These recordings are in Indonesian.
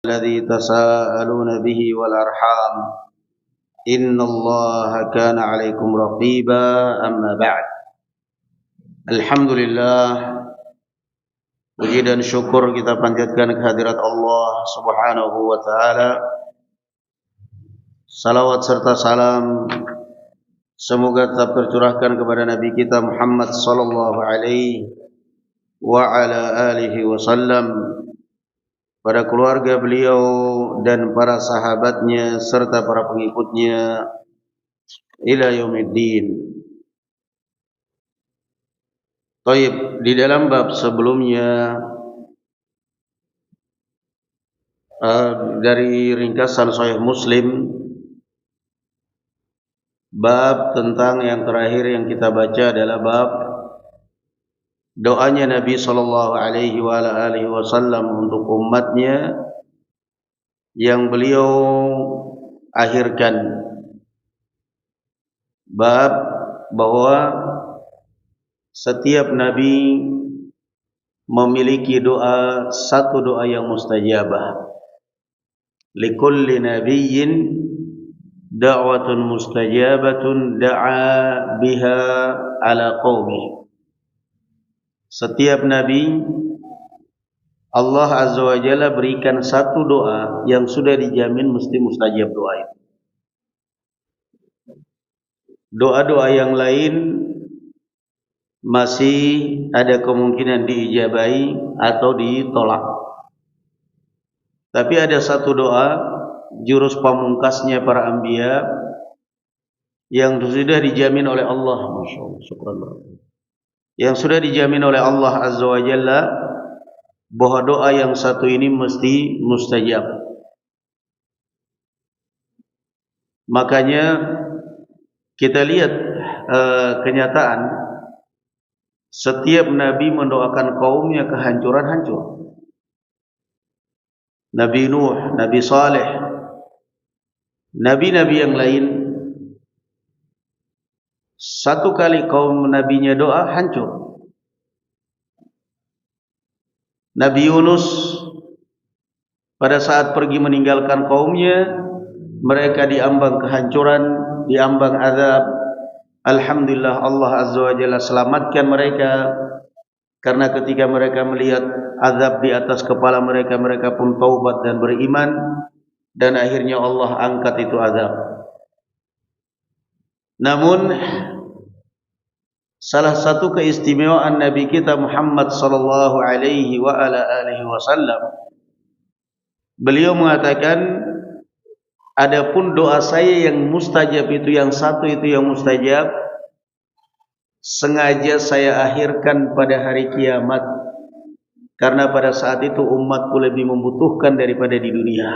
الذي تساءلون به والأرحام إن الله كان عليكم رقيبا أما بعد Alhamdulillah, puji dan syukur kita panjatkan kehadirat Allah Subhanahu wa taala. Salawat serta salam semoga tetap tercurahkan kepada Nabi kita Muhammad sallallahu alaihi wa ala alihi wasallam, pada keluarga beliau dan para sahabatnya serta para pengikutnya ila yaumiddin. Taib, di dalam bab sebelumnya dari ringkasan Sahih Muslim, bab tentang yang terakhir yang kita baca adalah bab doanya Nabi sallallahu alaihi wasallam untuk umatnya yang beliau akhirkan. Bab bahwa setiap nabi memiliki doa, satu doa yang mustajabah. Likulli nabiyyin da'watun mustajabatun da'a biha ala qaumi. Setiap nabi Allah Azza wa Jalla berikan satu doa yang sudah dijamin mesti mustajab doa itu. Doa-doa yang lain masih ada kemungkinan diijabahi atau ditolak. Tapi ada satu doa jurus pamungkasnya para anbiya yang sudah dijamin oleh Allah, masyaallah, subhanallah, yang sudah dijamin oleh Allah Azza wa Jalla bahwa doa yang satu ini mesti mustajab. Makanya kita lihat kenyataan setiap nabi mendoakan kaumnya kehancuran hancur. Nabi Nuh, Nabi Saleh, nabi-nabi yang lain, satu kali kaum nabinya doa hancur. Nabi Yunus pada saat pergi meninggalkan kaumnya, mereka diambang kehancuran, diambang azab. Alhamdulillah Allah Azza wa Jalla selamatkan mereka, karena ketika mereka melihat azab di atas kepala mereka, mereka pun taubat dan beriman, dan akhirnya Allah angkat itu azab. Namun salah satu keistimewaan Nabi kita Muhammad sallallahu alaihi wa ala alihi wasallam, beliau mengatakan, adapun doa saya yang mustajab itu, yang satu itu yang mustajab, sengaja saya akhirkan pada hari kiamat, karena pada saat itu umatku lebih membutuhkan daripada di dunia.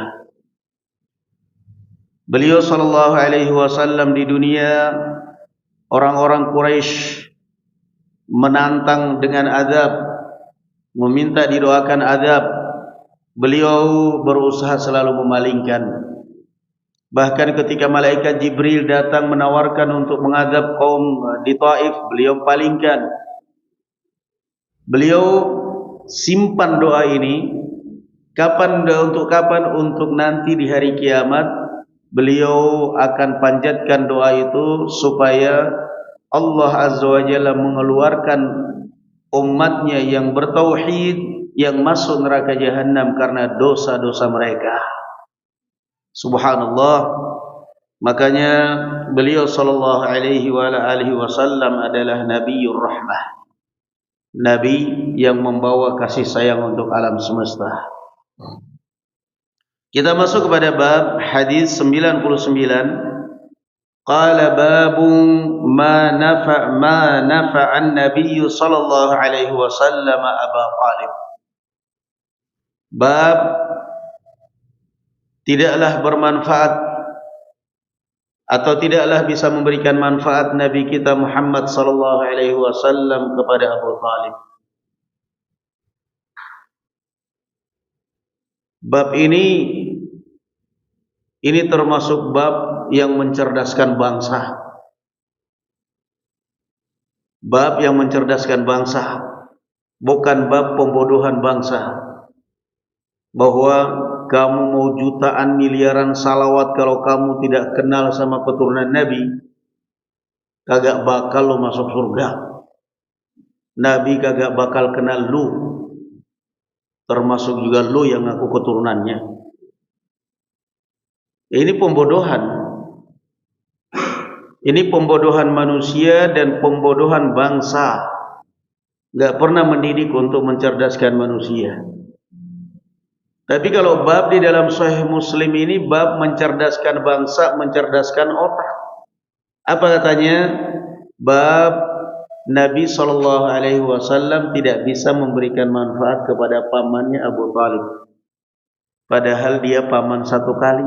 Beliau sallallahu alaihi wasallam di dunia, orang-orang Quraisy menantang dengan azab, meminta didoakan azab. Beliau berusaha selalu memalingkan. Bahkan ketika malaikat Jibril datang menawarkan untuk mengadab kaum di Taif, beliau palingkan. Beliau simpan doa ini. Kapan? Untuk kapan? Untuk nanti di hari kiamat beliau akan panjatkan doa itu supaya Allah Azza wa Jalla mengeluarkan umatnya yang bertauhid yang masuk neraka jahanam karena dosa-dosa mereka. Subhanallah. Makanya beliau sallallahu alaihi wa alihi wasallam adalah Nabiur Rahmah, nabi yang membawa kasih sayang untuk alam semesta. Kita masuk kepada bab hadis 99. Qala babu ma nafa'an Nabi sallallahu alaihi wasallam Aba Talib. Bab tidaklah bermanfaat atau tidaklah bisa memberikan manfaat Nabi kita Muhammad sallallahu alaihi wasallam kepada Abu Talib. Bab ini termasuk bab yang mencerdaskan bangsa. Bab yang mencerdaskan bangsa, bukan bab pembodohan bangsa. Bahwa kamu mau jutaan miliaran salawat, kalau kamu tidak kenal sama keturunan Nabi, kagak bakal lo masuk surga. Nabi kagak bakal kenal lu, termasuk juga lu yang ngaku keturunannya. Ini pembodohan. Ini pembodohan manusia dan pembodohan bangsa. Gak pernah mendidik untuk mencerdaskan manusia. Tapi kalau bab di dalam Sahih Muslim ini bab mencerdaskan bangsa, mencerdaskan otak. Apa katanya? Bab Nabi SAW tidak bisa memberikan manfaat kepada pamannya Abu Talib, padahal dia paman satu kali.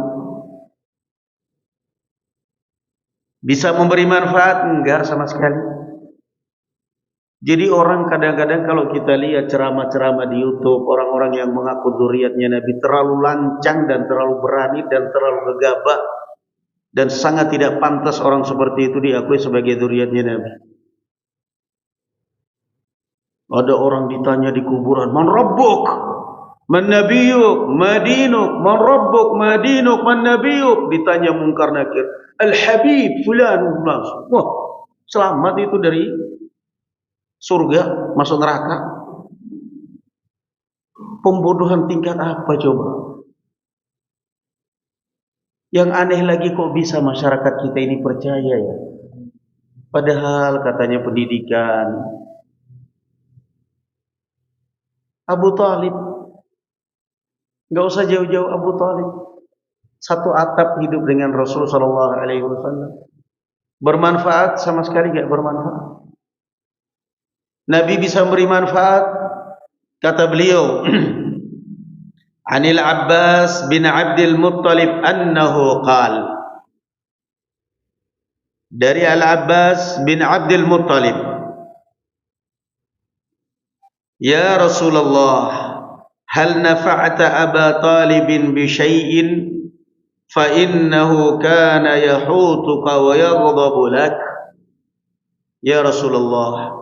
Bisa memberi manfaat? Enggak sama sekali. Jadi orang kadang-kadang kalau kita lihat ceramah-ceramah di YouTube, orang-orang yang mengaku dzurriyyatnya Nabi terlalu lancang dan terlalu berani dan terlalu gegabah, dan sangat tidak pantas orang seperti itu diakui sebagai dzurriyyatnya Nabi. Ada orang ditanya di kuburan, "Man rabbuk? Man nabiyuk? Ma dinuk? Man rabbuk? Ma dinuk? Man nabiyuk?" Ditanya mungkar nakir, "Al-Habib fulan." Wah, selamat itu dari surga, masuk neraka. Pembodohan tingkat apa coba? Yang aneh lagi, kok bisa masyarakat kita ini percaya ya? Padahal katanya pendidikan. Abu Talib, enggak usah jauh-jauh Abu Talib, satu atap hidup dengan Rasul sallallahu alaihi wasallam. Bermanfaat? Sama sekali enggak bermanfaat. Nabi bisa memberi manfaat, kata beliau, Anil Abbas bin Abdul Muttalib annahu qala, dari Al-Abbas bin Abdul Muttalib, "Ya Rasulullah, hal nafa'ta Aba Talibin bi syai'in fa innahu kana yahutuka wa yaghdabu lak." Ya Rasulullah,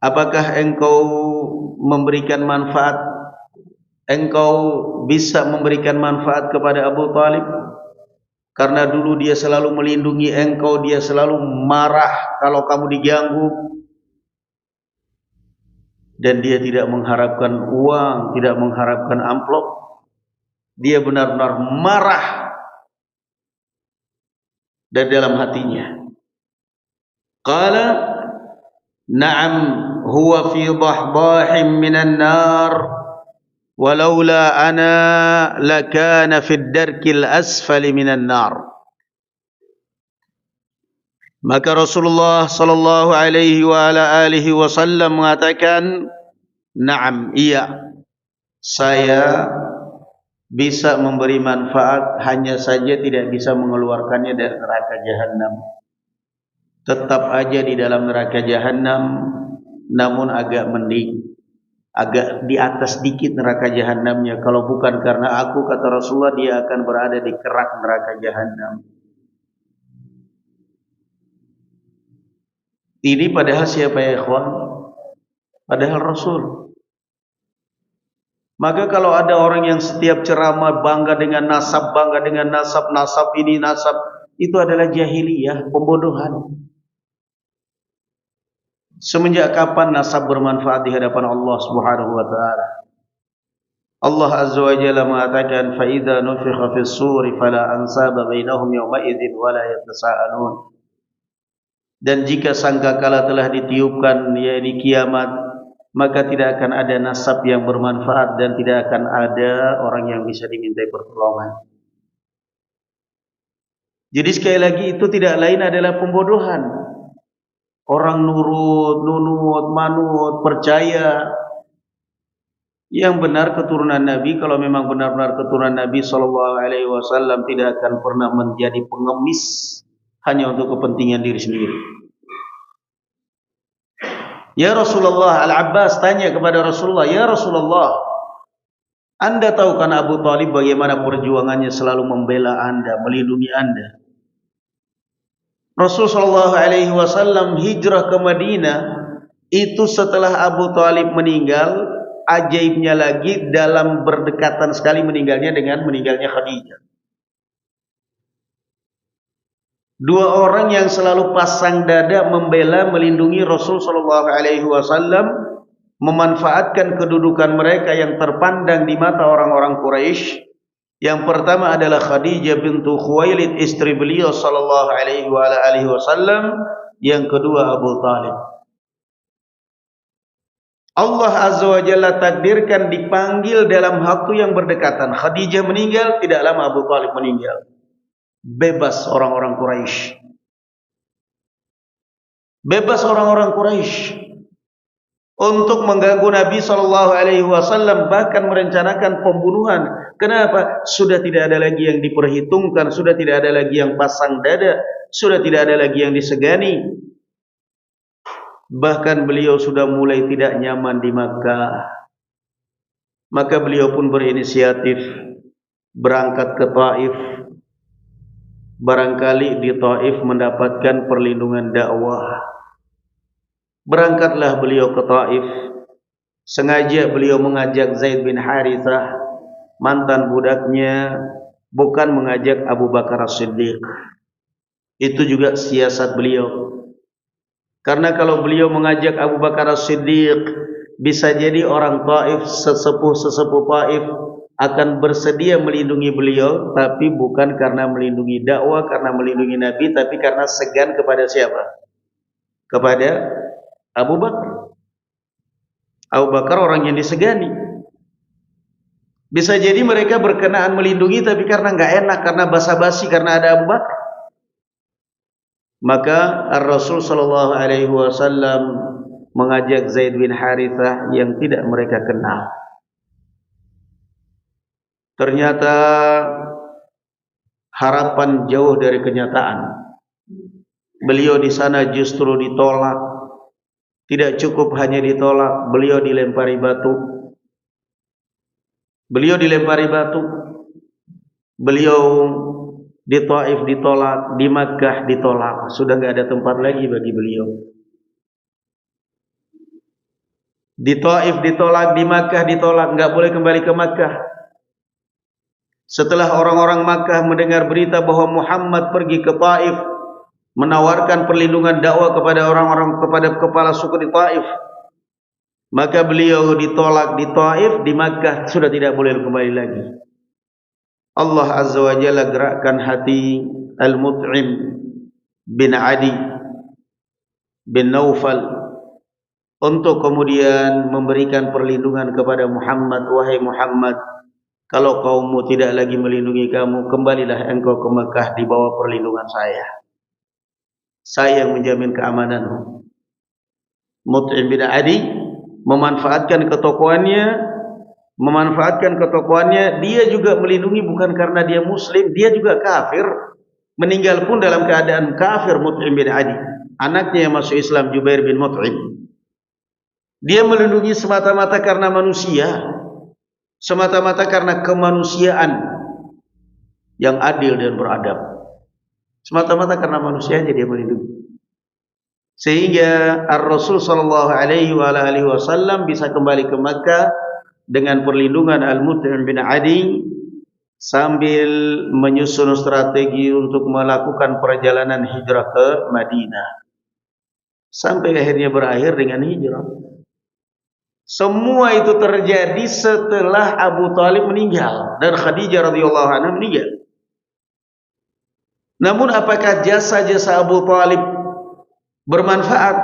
apakah engkau memberikan manfaat, engkau bisa memberikan manfaat kepada Abu Talib? Karena dulu dia selalu melindungi engkau, dia selalu marah kalau kamu diganggu, dan dia tidak mengharapkan uang, tidak mengharapkan amplop. Dia benar-benar marah dari dalam hatinya. Qala, "Na'am, huwa fi dhahdahin minan nar, walaula ana lakana fid darkil asfali minan nar." Maka Rasulullah sallallahu alaihi wa ala alihi wasallam mengatakan, "Na'am, iya, saya bisa memberi manfaat, hanya saja tidak bisa mengeluarkannya dari neraka jahanam. Tetap aja di dalam neraka jahanam, namun agak mending, agak di atas dikit neraka jahanamnya. Kalau bukan karena aku," kata Rasulullah, "dia akan berada di kerak neraka jahanam." Ini padahal siapa ya ikhwan? Padahal Rasul. Maka kalau ada orang yang setiap ceramah bangga dengan nasab, bangga dengan nasab, nasab ini nasab, itu adalah jahiliyah, pembodohan. Semenjak kapan nasab bermanfaat di hadapan Allah Subhanahu wa taala? Allah Azza wa Jalla mengatakan, "Fa idza nufikha fis suri fala ansaba bainahum yawma idzin wa la yatasaalun." Dan jika sangkakala telah ditiupkan, yaitu kiamat, maka tidak akan ada nasab yang bermanfaat dan tidak akan ada orang yang bisa dimintai pertolongan. Jadi sekali lagi, itu tidak lain adalah pembodohan. Orang nurut, nunut, manut, percaya. Yang benar keturunan Nabi, kalau memang benar-benar keturunan Nabi SAW, tidak akan pernah menjadi pengemis hanya untuk kepentingan diri sendiri. Ya Rasulullah, Al-Abbas tanya kepada Rasulullah, "Ya Rasulullah, Anda tahu kan Abu Talib bagaimana perjuangannya selalu membela Anda, melindungi Anda?" Rasulullah SAW hijrah ke Madinah itu setelah Abu Talib meninggal, ajaibnya lagi dalam berdekatan sekali meninggalnya dengan meninggalnya Khadijah. Dua orang yang selalu pasang dada membela melindungi Rasul sallallahu alaihi wasallam, memanfaatkan kedudukan mereka yang terpandang di mata orang-orang Quraisy. Yang pertama adalah Khadijah bintu Khuwailid, istri beliau sallallahu alaihi wasallam. Yang kedua Abu Talib. Allah Azza wa Jalla takdirkan dipanggil dalam waktu yang berdekatan. Khadijah meninggal, tidak lama Abu Talib meninggal. Bebas orang-orang Quraisy. Bebas orang-orang Quraisy untuk mengganggu Nabi sallallahu alaihi wasallam, bahkan merencanakan pembunuhan. Kenapa? Sudah tidak ada lagi yang diperhitungkan, sudah tidak ada lagi yang pasang dada, sudah tidak ada lagi yang disegani. Bahkan beliau sudah mulai tidak nyaman di Makkah. Maka beliau pun berinisiatif berangkat ke Taif. Barangkali di Taif mendapatkan perlindungan dakwah. Berangkatlah beliau ke Taif. Sengaja beliau mengajak Zaid bin Harithah, mantan budaknya, bukan mengajak Abu Bakar As-Siddiq. Itu juga siasat beliau. Karena kalau beliau mengajak Abu Bakar As-Siddiq, bisa jadi orang Taif, sesepuh-sesepuh Taif akan bersedia melindungi beliau, tapi bukan karena melindungi dakwah, karena melindungi Nabi, tapi karena segan kepada siapa? Kepada Abu Bakar. Abu Bakar orang yang disegani. Bisa jadi mereka berkenaan melindungi, tapi karena nggak enak, karena basa-basi, karena ada Abu Bakar. Maka Rasul sallallahu alaihi wasallam mengajak Zaid bin Harithah yang tidak mereka kenal. Ternyata harapan jauh dari kenyataan. Beliau di sana justru ditolak. Tidak cukup hanya ditolak, beliau dilempari batu. Beliau dilempari batu. Beliau di Taif ditolak, di Makkah ditolak. Sudah enggak ada tempat lagi bagi beliau. Di Taif ditolak, di Makkah ditolak, enggak boleh kembali ke Makkah. Setelah orang-orang Makkah mendengar berita bahwa Muhammad pergi ke Taif, menawarkan perlindungan dakwah kepada orang-orang, kepada kepala suku di Taif, maka beliau ditolak di Taif, di Makkah sudah tidak boleh kembali lagi. Allah Azza wa Jalla gerakkan hati Al-Mut'im bin Adi bin Naufal untuk kemudian memberikan perlindungan kepada Muhammad. Wahai Muhammad, kalau kaummu tidak lagi melindungi kamu, kembalilah engkau ke Mekah di bawah perlindungan saya. Saya yang menjamin keamananmu. Mut'im bin Adi memanfaatkan ketokohannya, dia juga melindungi bukan karena dia muslim, dia juga kafir. Meninggal pun dalam keadaan kafir Mut'im bin Adi. Anaknya yang masuk Islam, Jubair bin Mut'im. Dia melindungi semata-mata karena manusia, semata-mata karena kemanusiaan yang adil dan beradab. Semata-mata karena manusia aja dia melindungi. Sehingga Ar-Rasul sallallahu alaihi wasallam bisa kembali ke Makkah dengan perlindungan Al-Mut'im bin Adi, sambil menyusun strategi untuk melakukan perjalanan hijrah ke Madinah. Sampai akhirnya berakhir dengan hijrah. Semua itu terjadi setelah Abu Talib meninggal dan Khadijah radhiyallahu anha meninggal. Namun apakah jasa-jasa Abu Talib bermanfaat?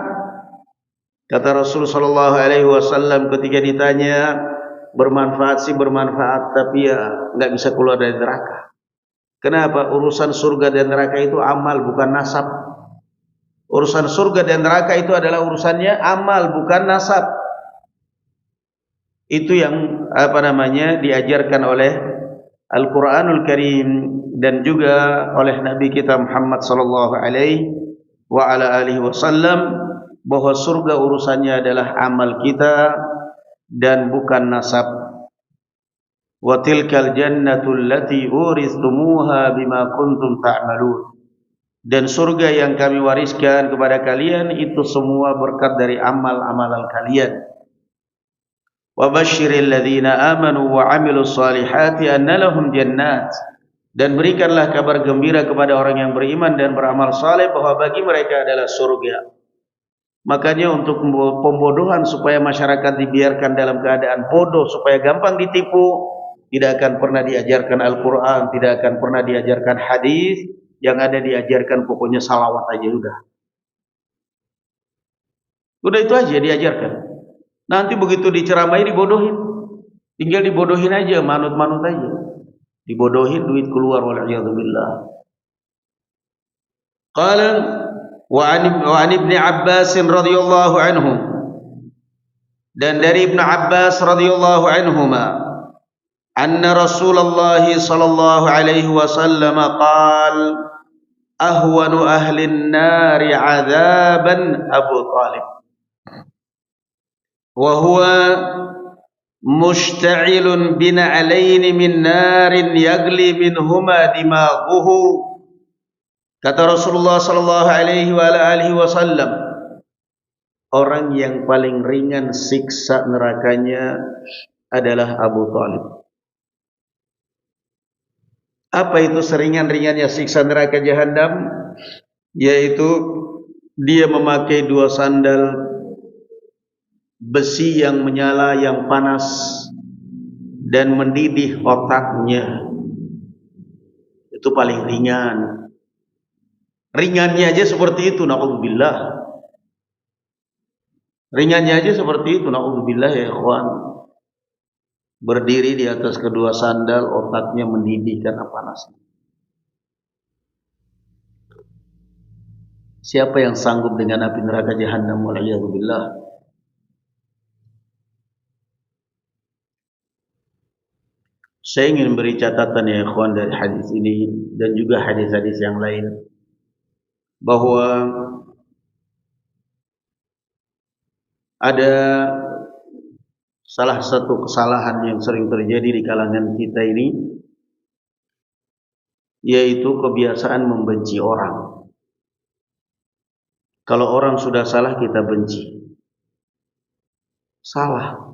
Kata Rasul sallallahu alaihi wasallam ketika ditanya, bermanfaat sih bermanfaat, tapi ya enggak bisa keluar dari neraka. Kenapa? Urusan surga dan neraka itu amal, bukan nasab. Urusan surga dan neraka itu adalah urusannya amal, bukan nasab. Itu yang diajarkan oleh Al-Quranul Karim dan juga oleh Nabi kita Muhammad sallallahu alaihi wasallam, bahwa surga urusannya adalah amal kita dan bukan nasab. Wa tilkal jannatul lati uristumuha bima kuntum ta'malun. Dan surga yang kami wariskan kepada kalian itu semua berkat dari amal-amalan kalian. wa basyiril ladzina amanu wa 'amilus solihati anna lahum jannat, dan berikanlah kabar gembira kepada orang yang beriman dan beramal saleh bahwa bagi mereka adalah surga. Makanya untuk pembodohan supaya masyarakat dibiarkan dalam keadaan bodoh supaya gampang ditipu, tidak akan pernah diajarkan Al-Quran, tidak akan pernah diajarkan hadis, yang ada diajarkan pokoknya salawat aja udah. Udah itu aja diajarkan. Nanti begitu diceramai dibodohin, tinggal dibodohin aja, manut-manut aja, dibodohin duit keluar, wal'iyadzubillah. Qala وعن ابن عباس رضي الله عنه, dan dari Ibnu Abbas radhiyallahu anhuma, anna Rasulullah sallallahu alaihi wasallam qala ahwanu ahli an-nar 'adzaban Abu Talib wa huwa mushta'ilun bina'alain min narin yagli minhuma dimaghuhu. Kata Rasulullah sallallahu alaihi wasallam, orang yang paling ringan siksa nerakanya adalah Abu Talib. Apa itu seringan-ringannya siksa neraka Jahannam? Yaitu dia memakai 2 sandal besi yang menyala, yang panas, dan mendidih otaknya. Itu paling ringan. Ringannya aja seperti itu, na'udzubillah. Ringannya aja seperti itu, na'udzubillah ya ikhwan. Berdiri di atas kedua sandal, otaknya mendidih karena panasnya. Siapa yang sanggup dengan api neraka Jahannam, wal'iyadzubillah? Saya ingin beri catatan ya ikhwan dari hadis ini dan juga hadis-hadis yang lain, bahwa ada salah satu kesalahan yang sering terjadi di kalangan kita ini, yaitu kebiasaan membenci orang. Kalau orang sudah salah kita benci. Salah.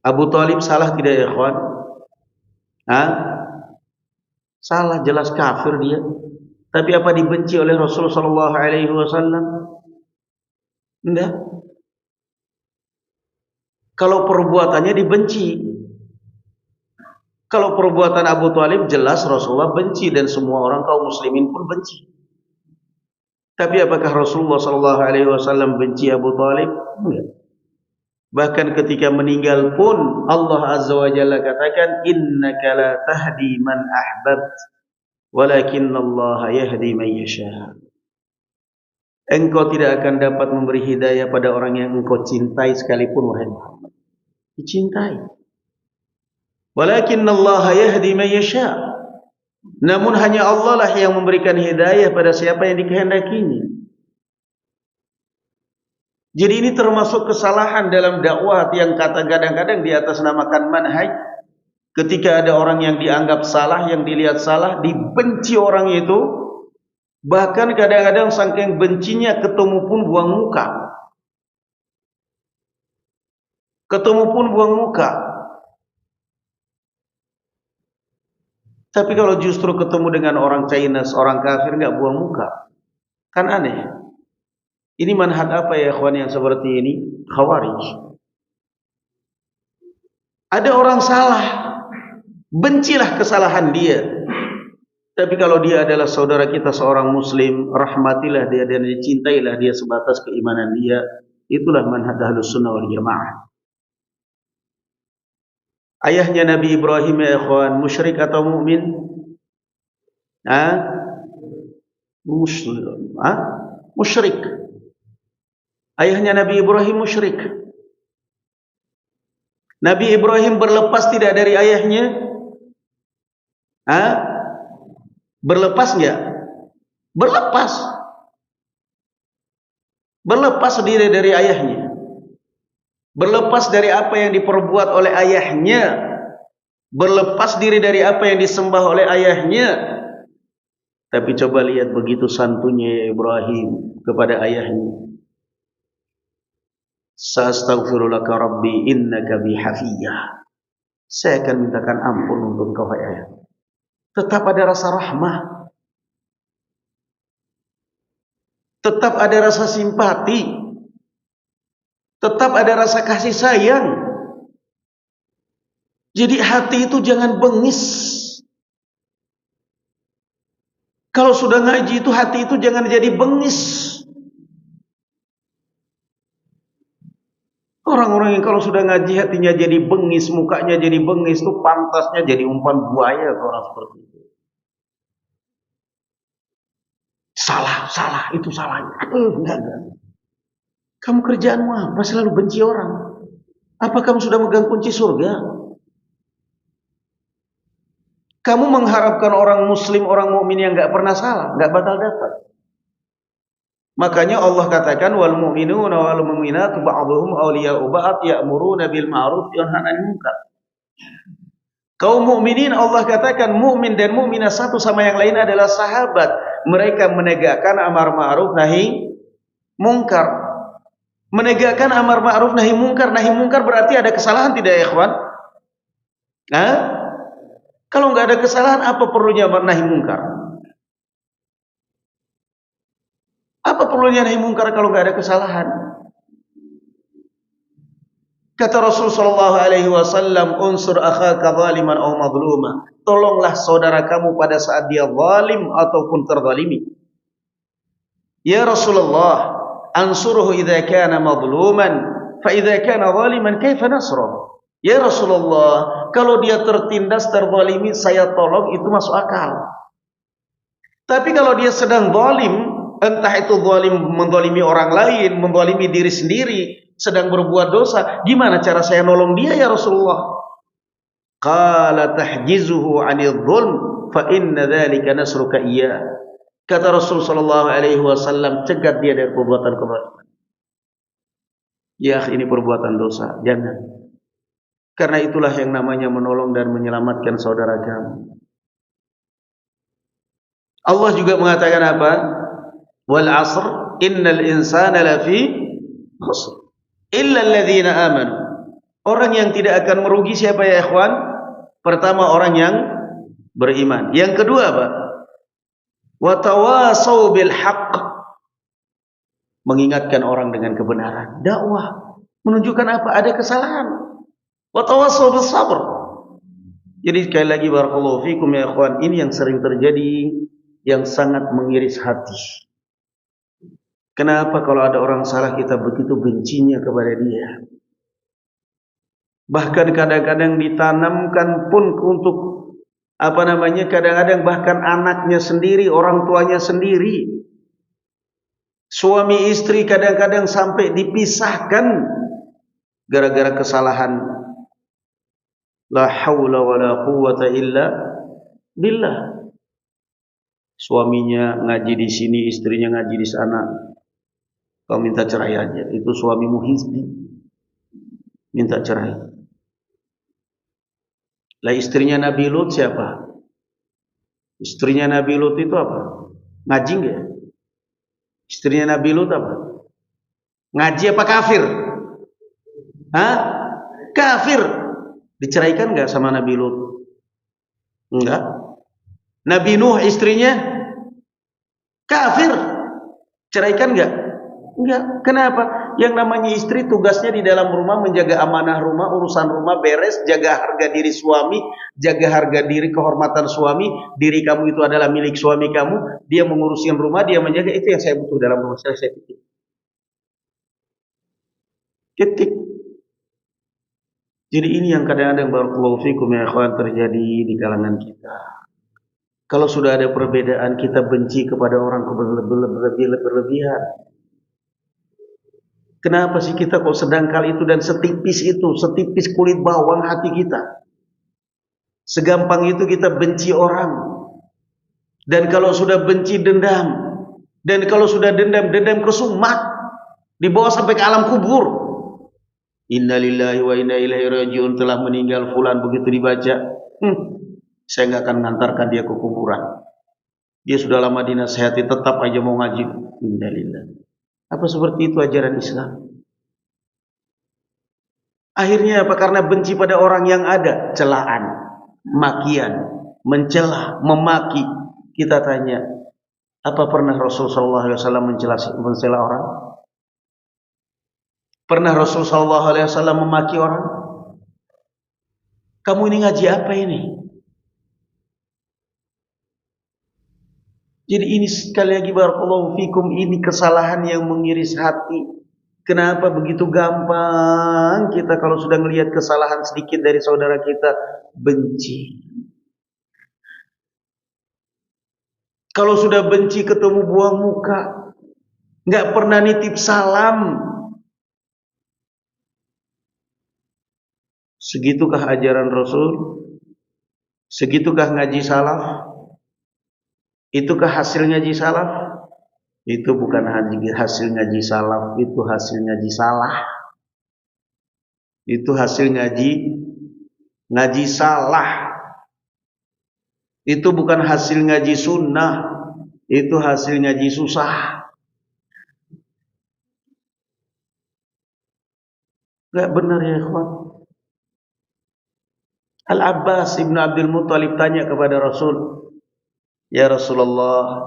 Abu Talib salah tidak ya ikhwan? Salah, jelas kafir dia. Tapi apa dibenci oleh Rasulullah sallallahu alaihi wasallam? Enggak. Kalau perbuatannya dibenci. Kalau perbuatan Abu Talib jelas Rasulullah benci dan semua orang kaum muslimin pun benci. Tapi apakah Rasulullah sallallahu alaihi wasallam benci Abu Talib? Enggak. Bahkan ketika meninggal pun Allah Azza wa Jalla katakan, innaka la tahdi man ahbabt walakinnallaha yahdi man yasha. Engkau tidak akan dapat memberi hidayah pada orang yang engkau cintai sekalipun wahai Muhammad. Dicintai. Walakinnallaha yahdi man yasha. Namun hanya Allah lah yang memberikan hidayah pada siapa yang dikehendakinya. Jadi ini termasuk kesalahan dalam dakwah yang kadang-kadang di atas namakan manhaj. Ketika ada orang yang dianggap salah, yang dilihat salah, dibenci orang itu, bahkan kadang-kadang saking bencinya ketemu pun buang muka. Ketemu pun buang muka. Tapi kalau justru ketemu dengan orang Chinese, orang kafir, nggak buang muka, kan aneh. Ini manhaj apa ya ikhwan yang seperti ini? Khawarij. Ada orang salah, bencilah kesalahan dia. Tapi kalau dia adalah saudara kita seorang muslim, rahmatilah dia dan cintailah dia sebatas keimanan dia. Itulah manhaj Ahlus Sunnah wal Jamaah. Ayahnya Nabi Ibrahim ya ikhwan, musyrik atau mukmin? Musyrik. Ayahnya Nabi Ibrahim musyrik. Nabi Ibrahim berlepas tidak dari ayahnya? Berlepas enggak? Berlepas. Berlepas diri dari ayahnya. Berlepas dari apa yang diperbuat oleh ayahnya. Berlepas diri dari apa yang disembah oleh ayahnya. Tapi coba lihat begitu santunnya Ibrahim kepada ayahnya. Sa'astaghfirulaka rabbi innaka bi hafiyah. Saya akan mintakan ampun untuk engkau hai ayah. Tetap ada rasa rahmah, tetap ada rasa simpati, tetap ada rasa kasih sayang. Jadi hati itu jangan bengis. Kalau sudah ngaji itu hati itu jangan jadi bengis. Orang-orang yang kalau sudah ngaji hatinya jadi bengis, mukanya jadi bengis, itu pantasnya jadi umpan buaya orang seperti itu. Salah, itu salahnya. Enggak. Kamu kerjaanmu apa? Selalu benci orang. Apa kamu sudah megang kunci surga? Kamu mengharapkan orang muslim, orang mukmin yang enggak pernah salah, enggak bakal dapat. Makanya Allah katakan wal mu'minuna wal mu'minatu ba'dhuhum awliya'u ba'd ya'muruna bil ma'ruf wa yanhauna 'anil munkar. Kaum mukminin Allah katakan mukmin dan mukminah satu sama yang lain adalah sahabat. Mereka menegakkan amar ma'ruf nahi munkar. Menegakkan amar ma'ruf nahi munkar berarti ada kesalahan tidak ya ikhwan? Kalau enggak ada kesalahan apa perlunya nahi munkar? Apa perlunya nahi munkar kalau enggak ada kesalahan? Kata Rasul sallallahu alaihi wasallam, "Unsur akhaka zaliman aw madluma." Tolonglah saudara kamu pada saat dia zalim ataupun terzalimi. Ya Rasulullah, ansuruhu idza kana madluman, fa idza kana zaliman kaifa nasruh? Ya Rasulullah, kalau dia tertindas terzalimi saya tolong itu masuk akal. Tapi kalau dia sedang zalim, entah itu zalim menzalimi orang lain, menzalimi diri sendiri, sedang berbuat dosa, gimana cara saya nolong dia ya Rasulullah? Qala tahjizuhu 'anil dzulm fa inna dzalika nasruka iyyah. Kata Rasul sallallahu alaihi wasallam, cegat dia dari perbuatan kezaliman. Ya, ini perbuatan dosa, jangan. Karena itulah yang namanya menolong dan menyelamatkan saudara kamu. Allah juga mengatakan apa? Wal 'asr innal insana lafi khusr illa alladzina amanu. Orang yang tidak akan merugi siapa ya ikhwan? Pertama orang yang beriman. Yang kedua apa? Wa tawasau bil haqq. Mengingatkan orang dengan kebenaran. Dakwah menunjukkan apa? Ada kesalahan. Wa tawasau bis sabr. Jadi sekali lagi barakallahu fikum ya ikhwan, ini yang sering terjadi, yang sangat mengiris hati. Kenapa kalau ada orang salah kita begitu bencinya kepada dia? Bahkan kadang-kadang ditanamkan pun untuk kadang-kadang bahkan anaknya sendiri, orang tuanya sendiri. Suami istri kadang-kadang sampai dipisahkan gara-gara kesalahan. La haula wala quwwata illa billah. Suaminya ngaji di sini, istrinya ngaji di sana. Kau minta cerai aja. Itu suamimu hizbi. Minta cerai. Lah istrinya Nabi Lut siapa? Istrinya Nabi Lut itu apa? Ngaji enggak? Istrinya Nabi Lut apa? Ngaji apa kafir? Kafir. Diceraikan enggak sama Nabi Lut? Enggak. Nabi Nuh istrinya kafir. Ceraikan enggak? Enggak. Kenapa? Yang namanya istri tugasnya di dalam rumah menjaga amanah rumah, urusan rumah beres, jaga harga diri suami, jaga harga diri kehormatan suami. Diri kamu itu adalah milik suami kamu. Dia mengurusin rumah, dia menjaga. Itu yang saya butuh dalam rumah saya titik. Titik. Jadi ini yang kadang-kadang barakallahu fikum ya ikhwan terjadi di kalangan kita. Kalau sudah ada perbedaan kita benci kepada orang berlebihan. Kenapa sih kita kok sedangkal itu dan setipis itu, setipis kulit bawang hati kita? Segampang itu kita benci orang. Dan kalau sudah benci dendam. Dan kalau sudah dendam ke sumat. Dibawa sampai ke alam kubur. Innalillahi wa inna ilaihi rajiun, telah meninggal fulan, begitu dibaca. Saya enggak akan mengantarkan dia ke kuburan. Dia sudah lama dinasihati, tetap aja mau ngaji. Innalillahi. Apa seperti itu ajaran Islam? Akhirnya apa? Karena benci pada orang yang ada, celaan, makian, mencela, memaki. Kita tanya, apa pernah Rasulullah SAW mencela orang? Pernah Rasulullah SAW memaki orang? Kamu ini ngaji apa ini? Jadi ini sekali lagi barakallahu fikum, ini kesalahan yang mengiris hati. Kenapa begitu gampang kita kalau sudah melihat kesalahan sedikit dari saudara kita benci. Kalau sudah benci ketemu buang muka, nggak pernah nitip salam. Segitukah ajaran Rasul? Segitukah ngaji salaf? Itukah hasil ngaji salaf? Itu bukan hasil ngaji salaf, itu hasil ngaji salah. Itu hasil ngaji salah. Itu bukan hasil ngaji sunnah, itu hasil ngaji susah. Enggak benar ya ikhwan. Al-Abbas ibn Abdul Muttalib tanya kepada Rasul, "Ya Rasulullah,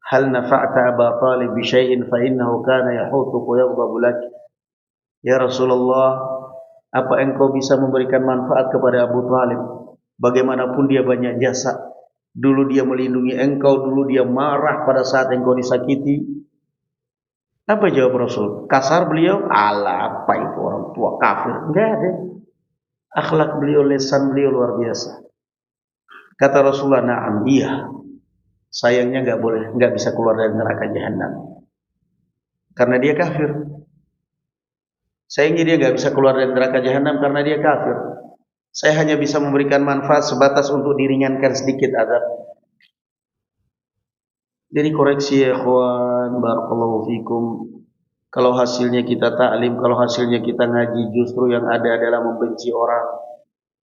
hal nafa'ta Aba Talib bi syai'in fa innahu kana yahutuka wa yaghdabu lak?" Ya Rasulullah, apa engkau bisa memberikan manfaat kepada Abu Talib? Bagaimanapun dia banyak jasa. Dulu dia melindungi engkau, dulu dia marah pada saat engkau disakiti. Apa jawab Rasul? Kasar beliau? Ala, apa itu orang tua kafir? Enggak ada. Akhlak beliau, lesan beliau luar biasa. Kata Rasulullah, "Na'am, iya. Sayangnya enggak bisa keluar dari neraka jahanam. Karena dia kafir. Sayangnya dia enggak bisa keluar dari neraka jahanam karena dia kafir. Saya hanya bisa memberikan manfaat sebatas untuk diringankan sedikit azab." Jadi koreksi ya ikhwan, barakallahu fikum. Kalau hasilnya kita taklim, kalau hasilnya kita ngaji, justru yang ada adalah membenci orang.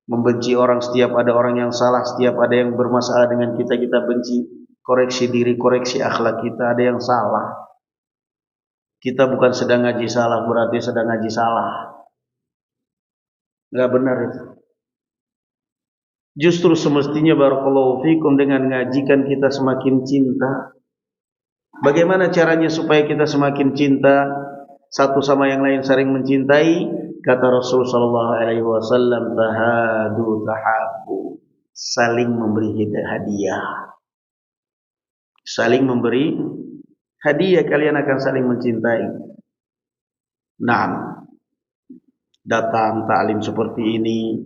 Membenci orang, setiap ada orang yang salah, setiap ada yang bermasalah dengan kita, kita benci. Koreksi diri, koreksi akhlak kita, ada yang salah. Kita bukan sedang ngaji salah, berarti sedang ngaji salah. Enggak benar itu. Justru semestinya barakallahu fikum dengan ngajikan kita semakin cinta. Bagaimana caranya supaya kita semakin cinta satu sama yang lain, saling mencintai? Kata Rasul sallallahu alaihi wasallam, tahadu tahabbu, saling memberi hadiah. Saling memberi hadiah, kalian akan saling mencintai. Naam. Datang taklim seperti ini,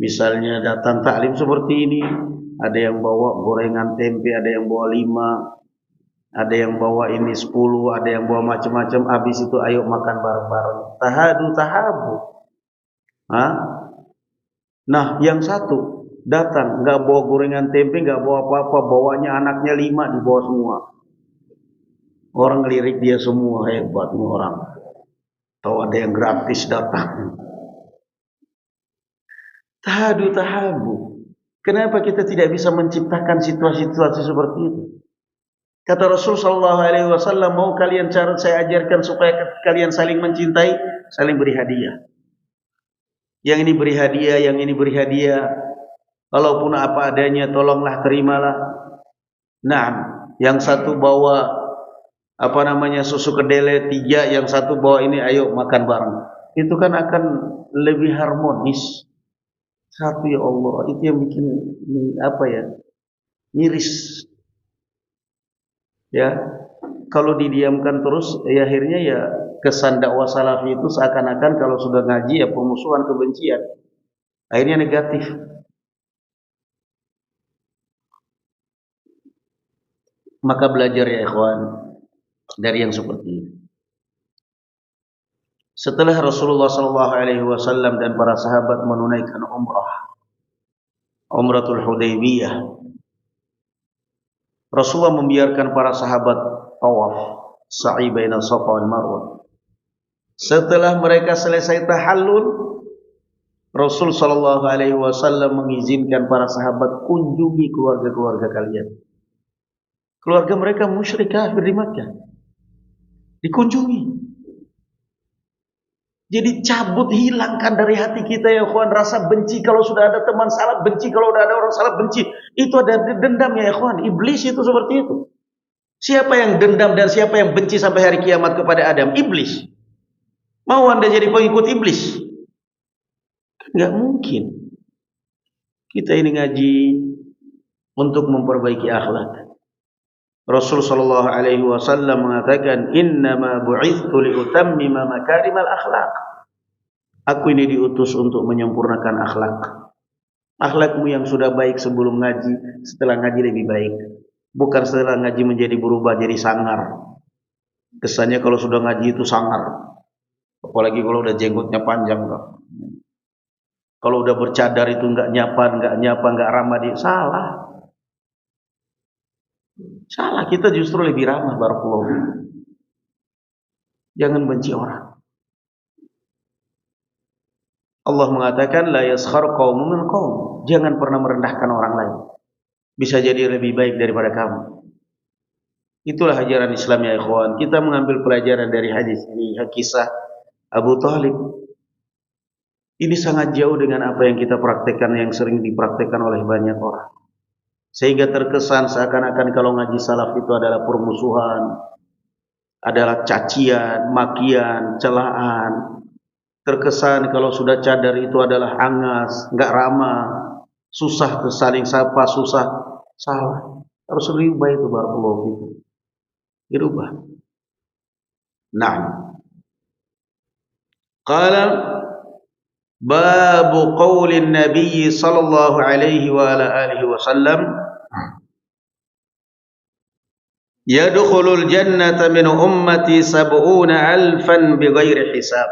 misalnya datang taklim seperti ini, ada yang bawa gorengan tempe, ada yang bawa 5, ada yang bawa ini 10, ada yang bawa macam-macam. Habis itu ayo makan bareng-bareng. Tahadu tahabu. Nah, yang satu datang enggak bawa gorengan tempe, enggak bawa apa-apa, bawanya anaknya 5 dibawa semua. Orang ngelirik dia semua, hebat nih orang. Tahu ada yang gratis datang. Tahadu tahabu. Kenapa kita tidak bisa menciptakan situasi-situasi seperti itu? Kata Rasul sallallahu alaihi wasallam, mau kalian cara saya ajarkan supaya kalian saling mencintai, saling beri hadiah. Yang ini beri hadiah, yang ini beri hadiah. Walaupun apa adanya, tolonglah terimalah. Nah, yang satu bawa susu kedelai 3, yang satu bawa ini, ayo makan bareng. Itu kan akan lebih harmonis. Satu ya Allah, itu yang bikin miris. Ya, kalau didiamkan terus, ya akhirnya ya kesan dakwah salafi itu seakan-akan kalau sudah ngaji ya permusuhan, kebencian. Akhirnya negatif. Maka belajar ya ikhwan dari yang seperti ini. Setelah Rasulullah SAW dan para sahabat menunaikan Umratul Hudaybiyah, Rasulullah membiarkan para sahabat tawaf sa'i baina Safa wal Marwah. Setelah mereka selesai tahallul, Rasul sallallahu alaihi wasallam mengizinkan para sahabat kunjungi keluarga-keluarga kalian. Keluarga mereka musyrik kafir di Makkah. Dikunjungi. Jadi cabut, hilangkan dari hati kita ya ikhwan rasa benci kalau sudah ada teman salah, benci kalau sudah ada orang salah, benci. Itu ada dendam ya ikhwan. Iblis itu seperti itu. Siapa yang dendam dan siapa yang benci sampai hari kiamat kepada Adam? Iblis. Mau Anda jadi pengikut iblis? Enggak mungkin. Kita ini ngaji untuk memperbaiki akhlak. Rasul sallallahu alaihi wasallam mengatakan, "Innama bu'itsu liutammima makarimal akhlak." Aku ini diutus untuk menyempurnakan akhlak. Akhlakmu yang sudah baik sebelum ngaji, setelah ngaji lebih baik. Bukan setelah ngaji menjadi berubah jadi sangar. Kesannya kalau sudah ngaji itu sangar. Apalagi kalau udah jenggotnya panjang. Kalau udah bercadar itu enggak nyapa, enggak ramah dia. Salah. Salah, kita justru lebih ramah barakallahu. Jangan benci orang. Allah mengatakan la yaskhar qaumun min qaum. Jangan pernah merendahkan orang lain. Bisa jadi lebih baik daripada kamu. Itulah ajaran Islam ya ikhwan. Kita mengambil pelajaran dari hadis ini, kisah Abu Thalib. Ini sangat jauh dengan apa yang kita praktekkan, yang sering dipraktekkan oleh banyak orang. Sehingga terkesan seakan-akan kalau ngaji salaf itu adalah permusuhan, adalah cacian, makian, celaan. Terkesan kalau sudah cadar itu adalah angas, enggak ramah, susah saling sapa, susah. Salah. Harus dirubah itu barakallahu fikum. Dirubah. Nah. Qala babu qaulin Nabi sallallahu alaihi wa ala alihi wasallam yadkhulul jannata min ummati 70,000 bighairi hisab.